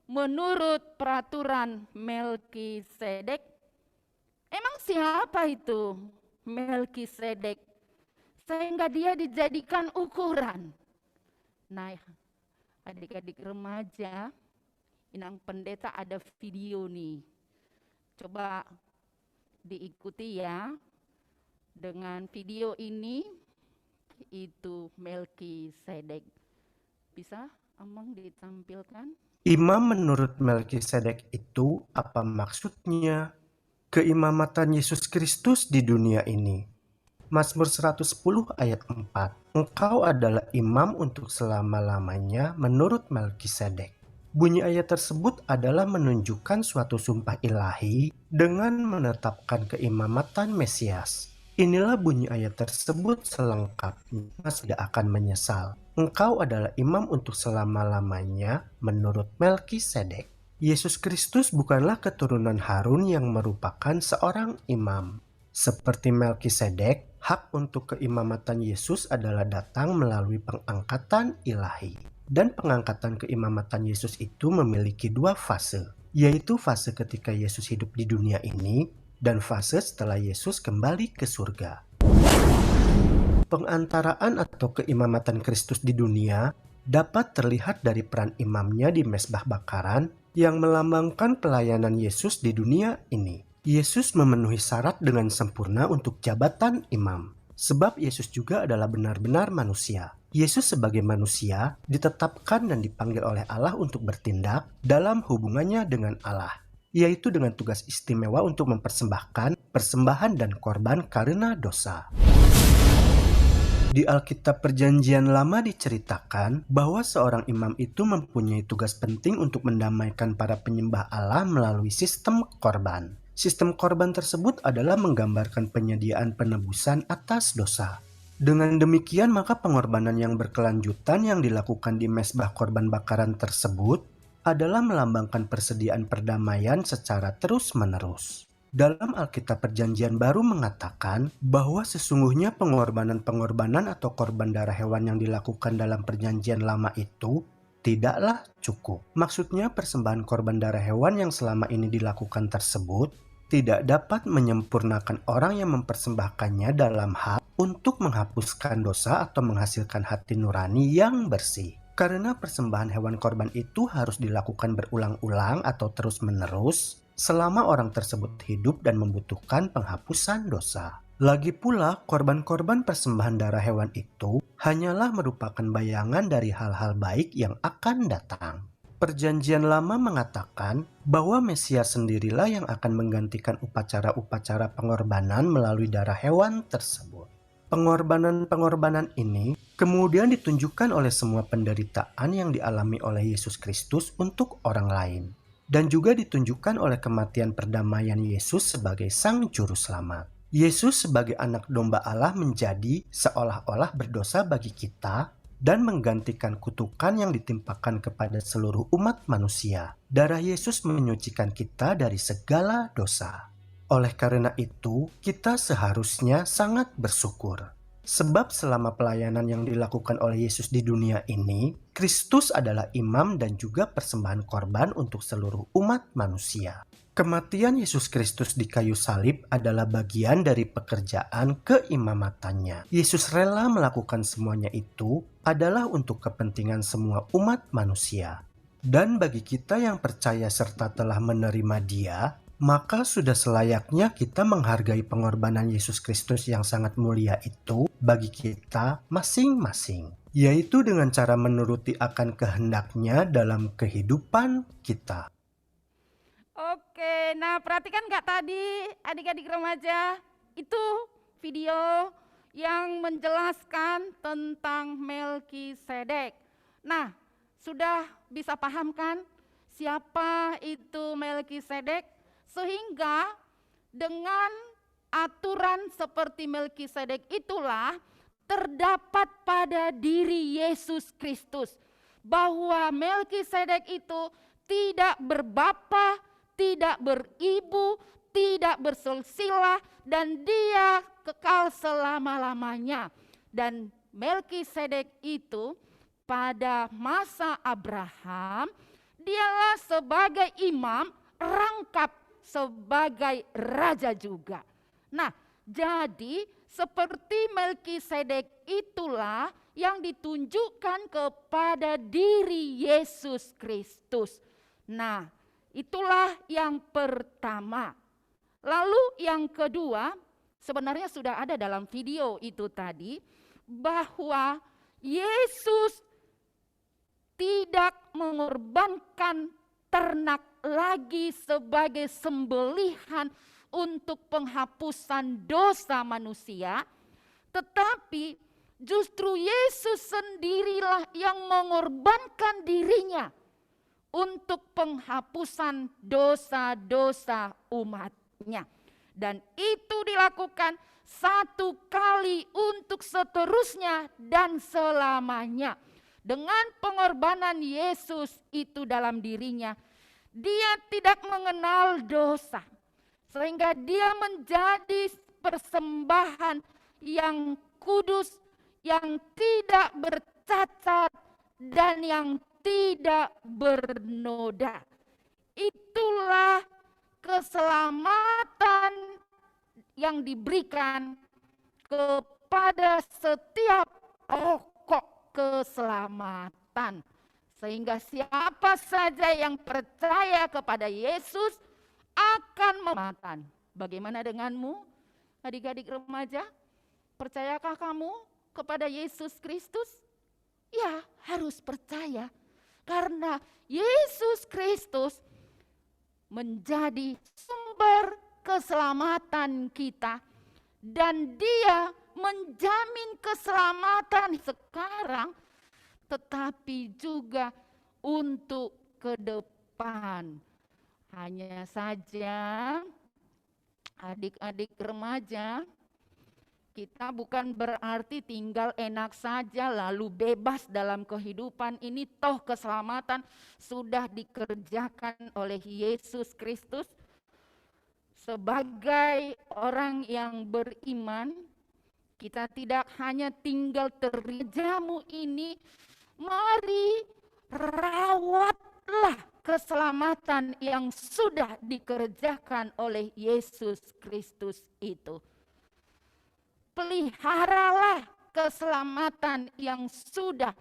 menurut peraturan Melkisedek? Emang siapa itu Melkisedek sehingga dia dijadikan ukuran? Nah, adik-adik remaja, Inang Pendeta ada video nih. Coba diikuti ya. Dengan video ini itu Melkisedek. Bisa Amang ditampilkan? Imam menurut Melkisedek itu apa maksudnya? Keimamatan Yesus Kristus di dunia ini. Mazmur 110 ayat 4. Engkau adalah imam untuk selama-lamanya menurut Melkisedek. Bunyi ayat tersebut adalah menunjukkan suatu sumpah ilahi dengan menetapkan keimamatan Mesias. Inilah bunyi ayat tersebut selengkapnya, Mas tidak akan menyesal. Engkau adalah imam untuk selama-lamanya menurut Melkisedek. Yesus Kristus bukanlah keturunan Harun yang merupakan seorang imam. Seperti Melkisedek, hak untuk keimamatan Yesus adalah datang melalui pengangkatan ilahi. Dan pengangkatan keimamatan Yesus itu memiliki dua fase, yaitu fase ketika Yesus hidup di dunia ini dan fase setelah Yesus kembali ke surga. Pengantaraan atau keimamatan Kristus di dunia dapat terlihat dari peran imamnya di mezbah bakaran yang melambangkan pelayanan Yesus di dunia ini. Yesus memenuhi syarat dengan sempurna untuk jabatan imam, sebab Yesus juga adalah benar-benar manusia. Yesus sebagai manusia ditetapkan dan dipanggil oleh Allah untuk bertindak dalam hubungannya dengan Allah, yaitu dengan tugas istimewa untuk mempersembahkan persembahan dan korban karena dosa. Di Alkitab Perjanjian Lama diceritakan bahwa seorang imam itu mempunyai tugas penting untuk mendamaikan para penyembah Allah melalui sistem korban. Sistem korban tersebut adalah menggambarkan penyediaan penebusan atas dosa. Dengan demikian maka pengorbanan yang berkelanjutan yang dilakukan di mezbah korban bakaran tersebut adalah melambangkan persediaan perdamaian secara terus-menerus. Dalam Alkitab Perjanjian Baru mengatakan bahwa sesungguhnya pengorbanan-pengorbanan atau korban darah hewan yang dilakukan dalam Perjanjian Lama itu tidaklah cukup. Maksudnya persembahan korban darah hewan yang selama ini dilakukan tersebut tidak dapat menyempurnakan orang yang mempersembahkannya dalam hal untuk menghapuskan dosa atau menghasilkan hati nurani yang bersih. Karena persembahan hewan korban itu harus dilakukan berulang-ulang atau terus-menerus selama orang tersebut hidup dan membutuhkan penghapusan dosa. Lagi pula, korban-korban persembahan darah hewan itu hanyalah merupakan bayangan dari hal-hal baik yang akan datang. Perjanjian Lama mengatakan bahwa Mesias sendirilah yang akan menggantikan upacara-upacara pengorbanan melalui darah hewan tersebut. Pengorbanan-pengorbanan ini kemudian ditunjukkan oleh semua penderitaan yang dialami oleh Yesus Kristus untuk orang lain, dan juga ditunjukkan oleh kematian perdamaian Yesus sebagai Sang Juru Selamat. Yesus sebagai anak domba Allah menjadi seolah-olah berdosa bagi kita dan menggantikan kutukan yang ditimpakan kepada seluruh umat manusia. Darah Yesus menyucikan kita dari segala dosa. Oleh karena itu, kita seharusnya sangat bersyukur. Sebab selama pelayanan yang dilakukan oleh Yesus di dunia ini, Kristus adalah imam dan juga persembahan korban untuk seluruh umat manusia. Kematian Yesus Kristus di kayu salib adalah bagian dari pekerjaan keimamatannya. Yesus rela melakukan semuanya itu adalah untuk kepentingan semua umat manusia. Dan bagi kita yang percaya serta telah menerima Dia, maka sudah selayaknya kita menghargai pengorbanan Yesus Kristus yang sangat mulia itu bagi kita masing-masing, yaitu dengan cara menuruti akan kehendak-Nya dalam kehidupan kita. Oke, nah perhatikan nggak tadi adik-adik remaja, itu video yang menjelaskan tentang Melkisedek. Nah, sudah bisa paham kan siapa itu Melkisedek? Sehingga dengan aturan seperti Melkisedek itulah terdapat pada diri Yesus Kristus. Bahwa Melkisedek itu tidak berbapa, tidak beribu, tidak bersilsilah, dan dia kekal selama-lamanya. Dan Melkisedek itu pada masa Abraham, dialah sebagai imam rangkap sebagai raja juga. Nah, jadi seperti Melkisedek itulah yang ditunjukkan kepada diri Yesus Kristus. Nah, itulah yang pertama. Lalu yang kedua, sebenarnya sudah ada dalam video itu tadi, bahwa Yesus tidak mengorbankan ternak lagi sebagai sembelihan untuk penghapusan dosa manusia, tetapi justru Yesus sendirilah yang mengorbankan dirinya untuk penghapusan dosa-dosa umatnya. Dan itu dilakukan satu kali untuk seterusnya dan selamanya. Dengan pengorbanan Yesus itu dalam dirinya, dia tidak mengenal dosa. Sehingga dia menjadi persembahan yang kudus, yang tidak bercacat, dan yang tidak bernoda. Itulah keselamatan yang diberikan kepada setiap pokok keselamatan. Sehingga siapa saja yang percaya kepada Yesus akan memakan. Bagaimana denganmu, adik-adik remaja? Percayakah kamu kepada Yesus Kristus? Ya, harus percaya. Karena Yesus Kristus menjadi sumber keselamatan kita. Dan dia menjamin keselamatan sekarang, tetapi juga untuk ke depan. Hanya saja adik-adik remaja, kita bukan berarti tinggal enak saja lalu bebas dalam kehidupan ini, toh keselamatan sudah dikerjakan oleh Yesus Kristus. Sebagai orang yang beriman, kita tidak hanya tinggal terjamu ini, mari rawatlah keselamatan yang sudah dikerjakan oleh Yesus Kristus itu. Peliharalah keselamatan yang sudah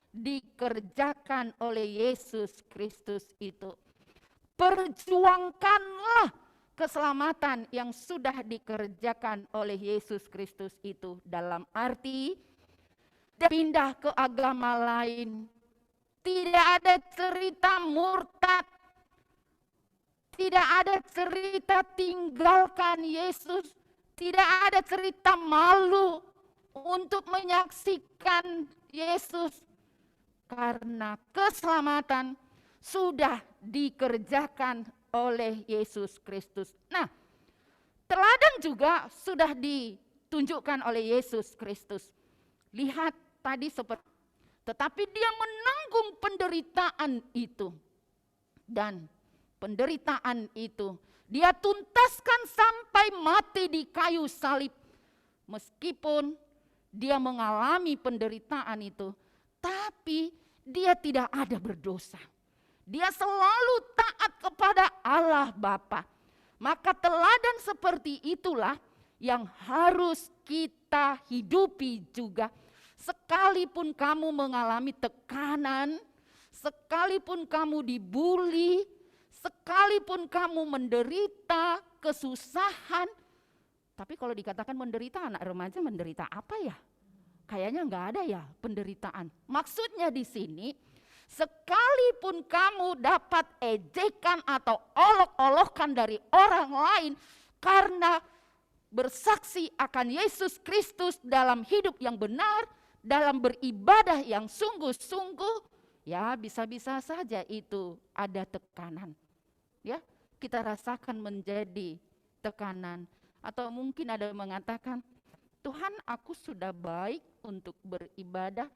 dikerjakan oleh Yesus Kristus itu. Perjuangkanlah keselamatan yang sudah dikerjakan oleh Yesus Kristus itu, dalam arti pindah ke agama lain. Tidak ada cerita murtad, tidak ada cerita tinggalkan Yesus, tidak ada cerita malu untuk menyaksikan Yesus, karena keselamatan sudah dikerjakan oleh Yesus Kristus. Nah, teladan juga sudah ditunjukkan oleh Yesus Kristus. Lihat tadi seperti, tetapi dia menanggung penderitaan itu. Dan penderitaan itu dia tuntaskan sampai mati di kayu salib. Meskipun dia mengalami penderitaan itu, tapi dia tidak ada berdosa. Dia selalu taat kepada Allah Bapa. Maka teladan seperti itulah yang harus kita hidupi juga. Sekalipun kamu mengalami tekanan, sekalipun kamu dibully, sekalipun kamu menderita kesusahan. Tapi kalau dikatakan menderita, anak remaja menderita apa ya? Kayaknya enggak ada ya penderitaan. Maksudnya di sini, sekalipun kamu dapat ejekan atau olok-olokkan dari orang lain karena bersaksi akan Yesus Kristus dalam hidup yang benar, dalam beribadah yang sungguh-sungguh, ya bisa-bisa saja itu ada tekanan. Ya, kita rasakan menjadi tekanan. Atau mungkin ada yang mengatakan, Tuhan, aku sudah baik untuk beribadah,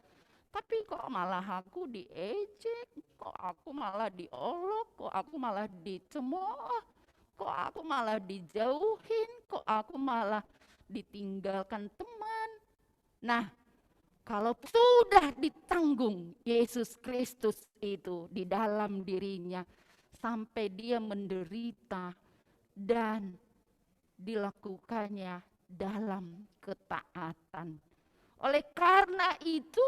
tapi kok malah aku diejek, kok aku malah diolok, kok aku malah dicemooh, kok aku malah dijauhin, kok aku malah ditinggalkan teman. Nah, kalau sudah ditanggung Yesus Kristus itu di dalam dirinya sampai dia menderita dan dilakukannya dalam ketaatan. Oleh karena itu,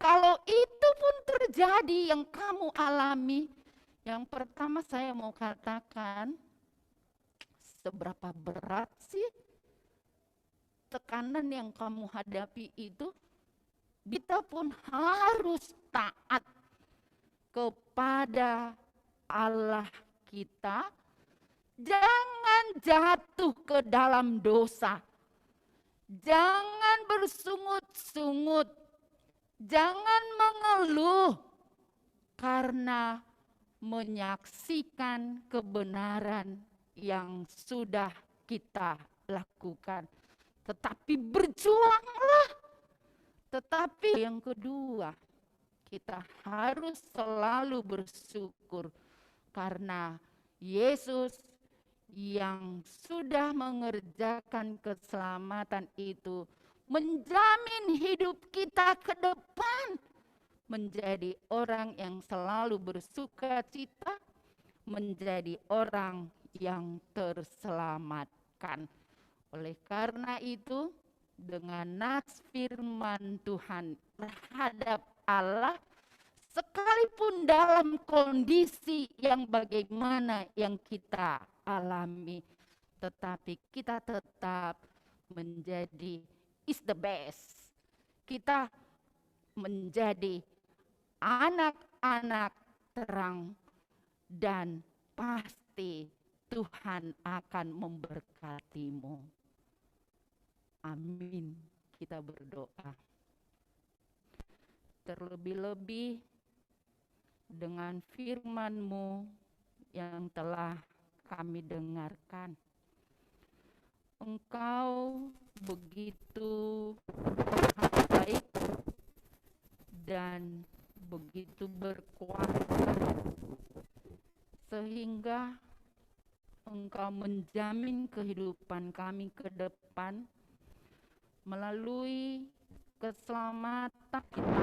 kalau itu pun terjadi yang kamu alami, yang pertama saya mau katakan, seberapa berat sih tekanan yang kamu hadapi itu? Kita pun harus taat kepada Allah kita. Jangan jatuh ke dalam dosa. Jangan bersungut-sungut. Jangan mengeluh karena menyaksikan kebenaran yang sudah kita lakukan. Tetapi berjuanglah. Tetapi yang kedua, kita harus selalu bersyukur karena Yesus yang sudah mengerjakan keselamatan itu menjamin hidup kita ke depan menjadi orang yang selalu bersuka cita, menjadi orang yang terselamatkan. Oleh karena itu, dengan nas firman Tuhan terhadap Allah, sekalipun dalam kondisi yang bagaimana yang kita alami, tetapi kita tetap menjadi is the best. Kita menjadi anak-anak terang dan pasti Tuhan akan memberkatimu. Amin. Kita berdoa. Terlebih-lebih dengan firman-Mu yang telah kami dengarkan. Engkau begitu baik dan begitu berkuasa sehingga Engkau menjamin kehidupan kami ke depan melalui keselamatan kita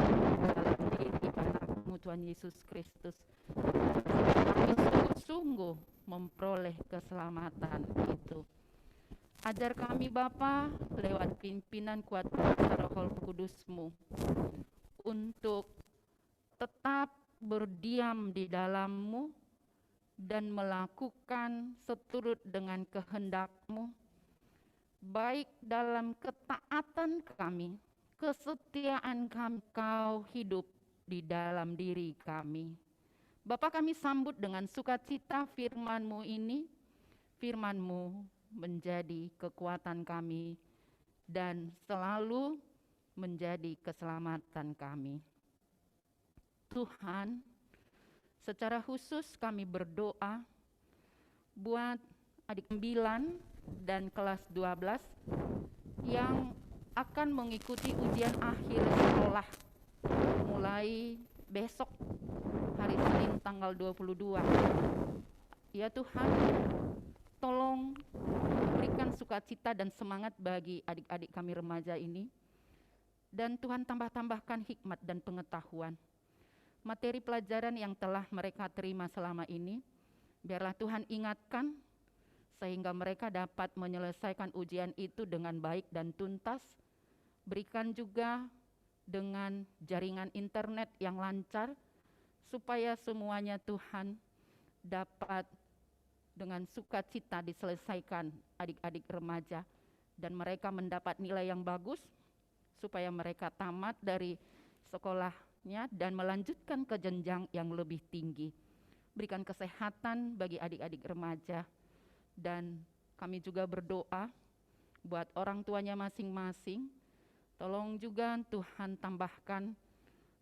dalam diri anak-Mu Tuhan Yesus Kristus. Kami sungguh-sungguh memperoleh keselamatan itu. Ajar kami Bapa lewat pimpinan kuat kuasa Roh Kudus-Mu untuk tetap berdiam di dalam-Mu dan melakukan seturut dengan kehendak-Mu, baik dalam ketaatan kami, kesetiaan kami, Kau hidup di dalam diri kami. Bapa, kami sambut dengan sukacita firman-Mu ini. Firman-Mu menjadi kekuatan kami dan selalu menjadi keselamatan kami. Tuhan, secara khusus kami berdoa buat adik 9 dan kelas 12 yang akan mengikuti ujian akhir sekolah mulai besok hari Senin tanggal 22. Ya Tuhan, tolong berikan sukacita dan semangat bagi adik-adik kami remaja ini. Dan Tuhan tambahkan hikmat dan pengetahuan. materi pelajaran yang telah mereka terima selama ini, biarlah Tuhan ingatkan sehingga mereka dapat menyelesaikan ujian itu dengan baik dan tuntas. Berikan juga dengan jaringan internet yang lancar, supaya semuanya Tuhan dapat dengan sukacita diselesaikan adik-adik remaja, dan mereka mendapat nilai yang bagus, supaya mereka tamat dari sekolahnya dan melanjutkan ke jenjang yang lebih tinggi. Berikan kesehatan bagi adik-adik remaja, dan kami juga berdoa buat orang tuanya masing-masing. Tolong juga Tuhan tambahkan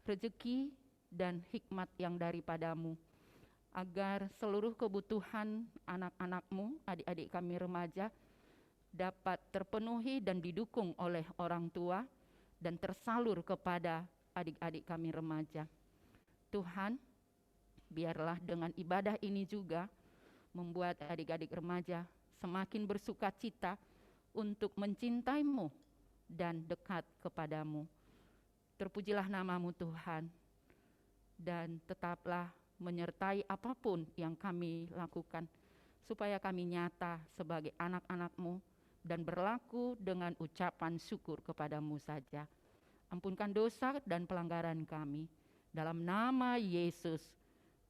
rezeki dan hikmat yang daripadamu, agar seluruh kebutuhan anak-anakmu, adik-adik kami remaja, dapat terpenuhi dan didukung oleh orang tua dan tersalur kepada adik-adik kami remaja. Tuhan, biarlah dengan ibadah ini juga membuat adik-adik remaja semakin bersukacita untuk mencintaimu dan dekat kepadamu. Terpujilah namamu Tuhan, dan tetaplah menyertai apapun yang kami lakukan, supaya kami nyata sebagai anak-anakmu dan berlaku dengan ucapan syukur kepadamu saja. Ampunkan dosa dan pelanggaran kami. Dalam nama Yesus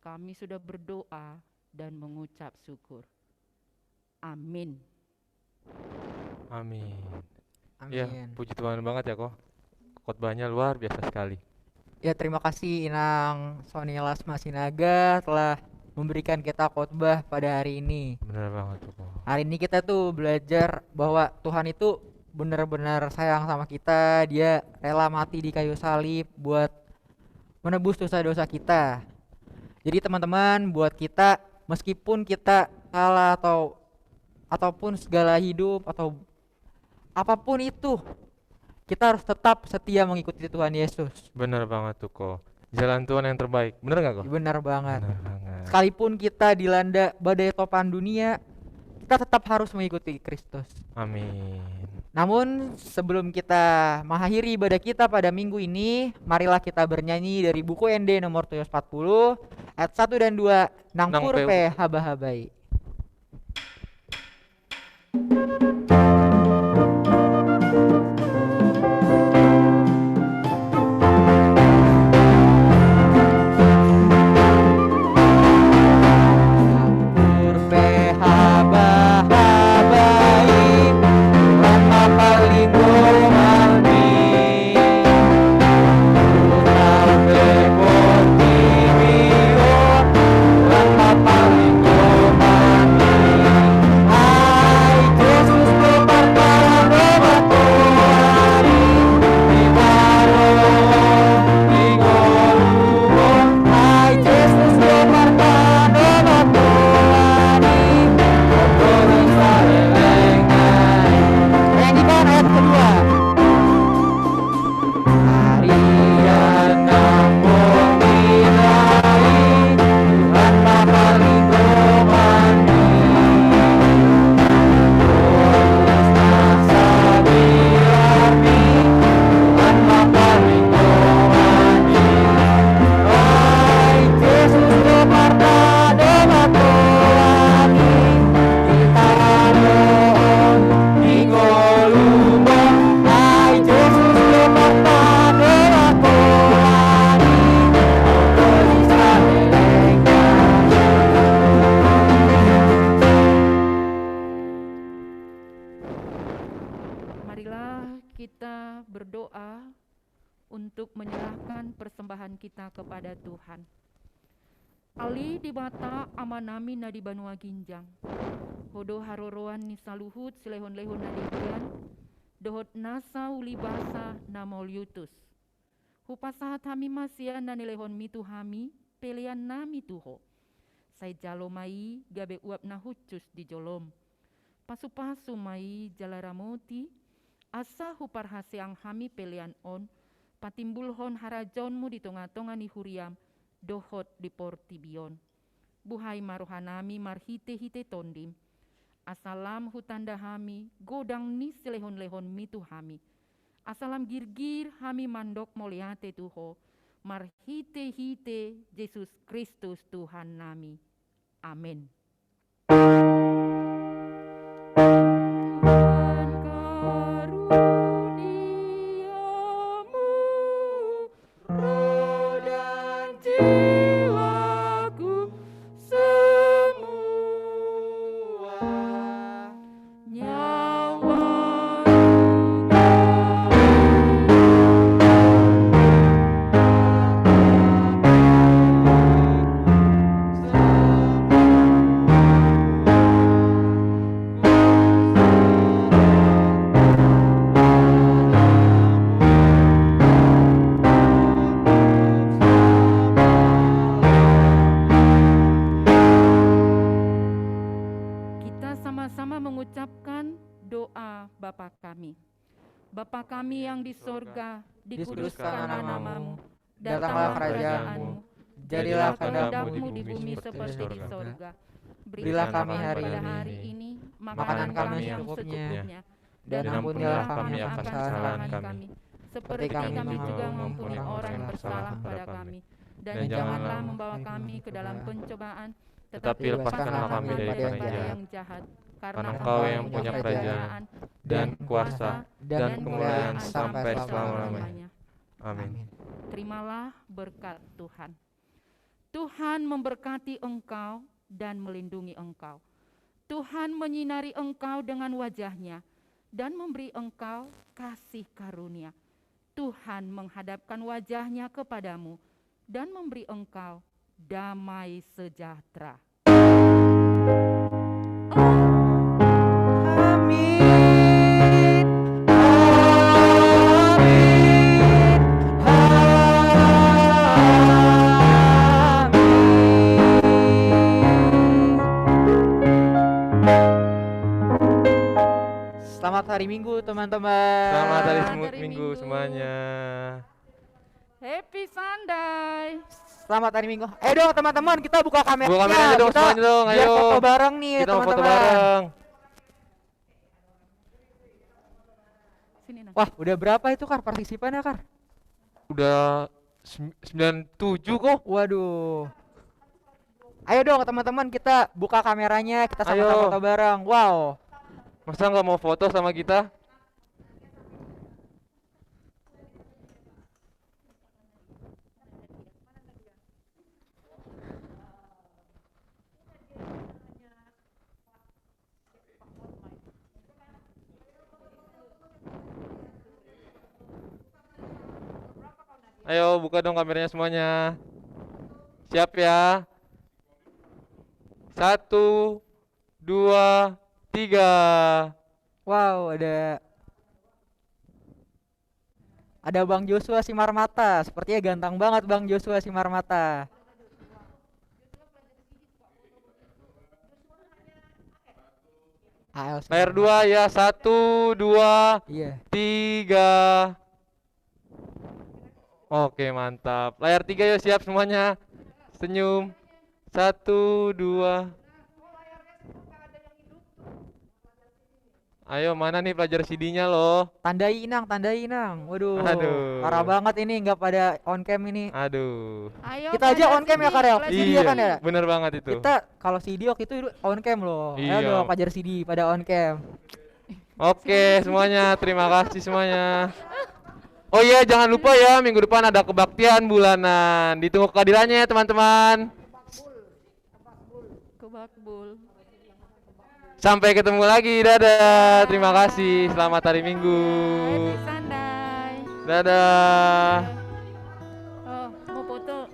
kami sudah berdoa dan mengucap syukur. Amin. Amin. Amin. Ya, puji Tuhan banget ya kok. Khotbahnya luar biasa sekali. Ya, terima kasih Inang Sony Lasma Sinaga telah memberikan kita khotbah pada hari ini. Bener banget tuh kok. Hari ini kita tuh belajar bahwa Tuhan itu benar-benar sayang sama kita. Dia rela mati di kayu salib buat menebus dosa-dosa kita. Jadi teman-teman, buat kita, meskipun kita salah ataupun segala hidup atau apapun itu, kita harus tetap setia mengikuti Tuhan Yesus. Bener banget tuh kok. Jalan Tuhan yang terbaik. Bener gak kok? Benar banget. Bener banget. Sekalipun kita dilanda badai topan dunia, kita tetap harus mengikuti Kristus. Amin. Namun sebelum kita mengakhiri ibadah kita pada minggu ini, marilah kita bernyanyi dari buku ND nomor 740 ayat 1 dan 2, Nang Nang Purpe Haba-Habai. Marilah kita berdoa untuk menyerahkan persembahan kita kepada Tuhan. Ali di bata amanami nadi banua ginjang. Hodo haroroan ni saluhut silehon-lehon nadigian. Dohot nasa ulibasa namol yutus. Hupasahat hami masian na nilehon mitu hami pelian nami tuho. Say jalomai gabe uap na hucus di jolom. Pasu-pasu mai jalaramoti asa huparhaseang hami pelian on. Patimbulhon harajonmu di tonga-tonga ni huriam. Dohot di portibion. Buhay marohanami marhite-hite tondim. Asalam hutanda hami godang ni silehon-lehon mitu hami. Asalam girgir hami mandok moliate tuho. Marhite hite Yesus Kristus Tuhan nami. Amin. Tuhan karuniamu, roh dan jiwaku semua, nyawaku kita sama-sama mengucapkan doa Bapa kami. Bapa kami yang di sorga, dikuduskanlah namamu, datanglah kerajaanmu, jadilah kehendakmu di bumi seperti di sorga. Berilah kami hari ini makanan kami yang secukupnya, dan ampunilah kami akan kesalahan kami, seperti kami juga mengampuni orang yang bersalah pada kami. Dan janganlah membawa kami ke dalam pencobaan, tetapi lepaskanlah kami daripada yang jahat. Karena Engkau yang punya kerajaan dan kuasa dan kemuliaan sampai selama-lamanya. Amin. Terimalah berkat Tuhan. Tuhan memberkati engkau dan melindungi engkau. Tuhan menyinari engkau dengan wajah-Nya dan memberi engkau kasih karunia. Tuhan menghadapkan wajah-Nya kepadamu dan memberi engkau damai sejahtera. Amin. Selamat hari Minggu teman-teman. Selamat hari Selamat hari Minggu Minggu. semuanya. Happy Sunday. Selamat hari Minggu. Dong teman-teman, kita buka kameranya. Buka kameranya dong Kita semuanya dong, biar ayo. foto bareng nih Kita mau teman-teman. foto bareng. Sini Nang. Wah, udah berapa itu Kar partisipannya Kar? Udah 97 kok. Waduh. Ayo dong teman-teman, kita buka kameranya, kita sama-sama Ayo. foto bareng. Wow. Masa nggak mau foto sama kita? Ayo buka dong kameranya semuanya. Siap ya? 1, 2, 3. Wow, ada Bang Joshua Simarmata. Sepertinya ganteng banget Bang Joshua Simarmata. AL Layar 2 ya. 1, 2, Iya. 3. Oke, mantap. Layar 3 yuk, siap semuanya. Senyum. 1, 2. Ayo, mana nih pelajar CD-nya loh? Tandai Inang, tandai Inang. Waduh. Aduh. Parah banget ini, nggak pada on cam ini. Aduh. Ayo Kita aja pelajar on cam ya, CD, Karel? pelajar CD Iya, kan ya? bener banget itu. Kita kalau CD waktu itu on cam loh. Ayo Iya. dong pelajar CD pada on cam. Oke, semuanya. Terima kasih semuanya. Oh iya, jangan lupa ya, minggu depan ada kebaktian bulanan. Ditunggu kehadirannya ya, teman-teman. Kebakbul. Sampai ketemu lagi. Dadah. Terima kasih. Selamat hari Minggu. Happy Sunday. Dadah. Oh, mau foto.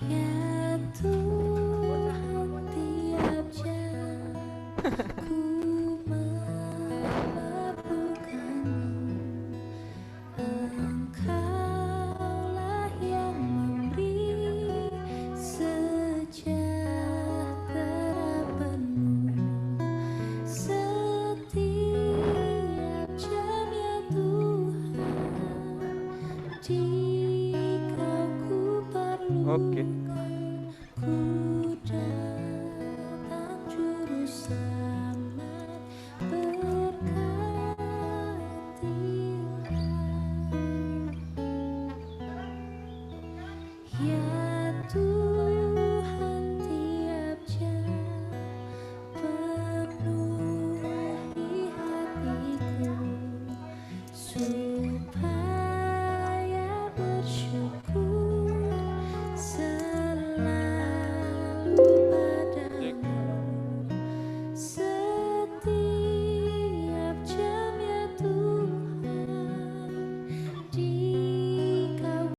Ya Tuhan, tiap jam ku melakukanmu. Engkaulah yang memberi sejahtera penuh. Setiap jam ya Tuhan, jika ku perlu. Oke.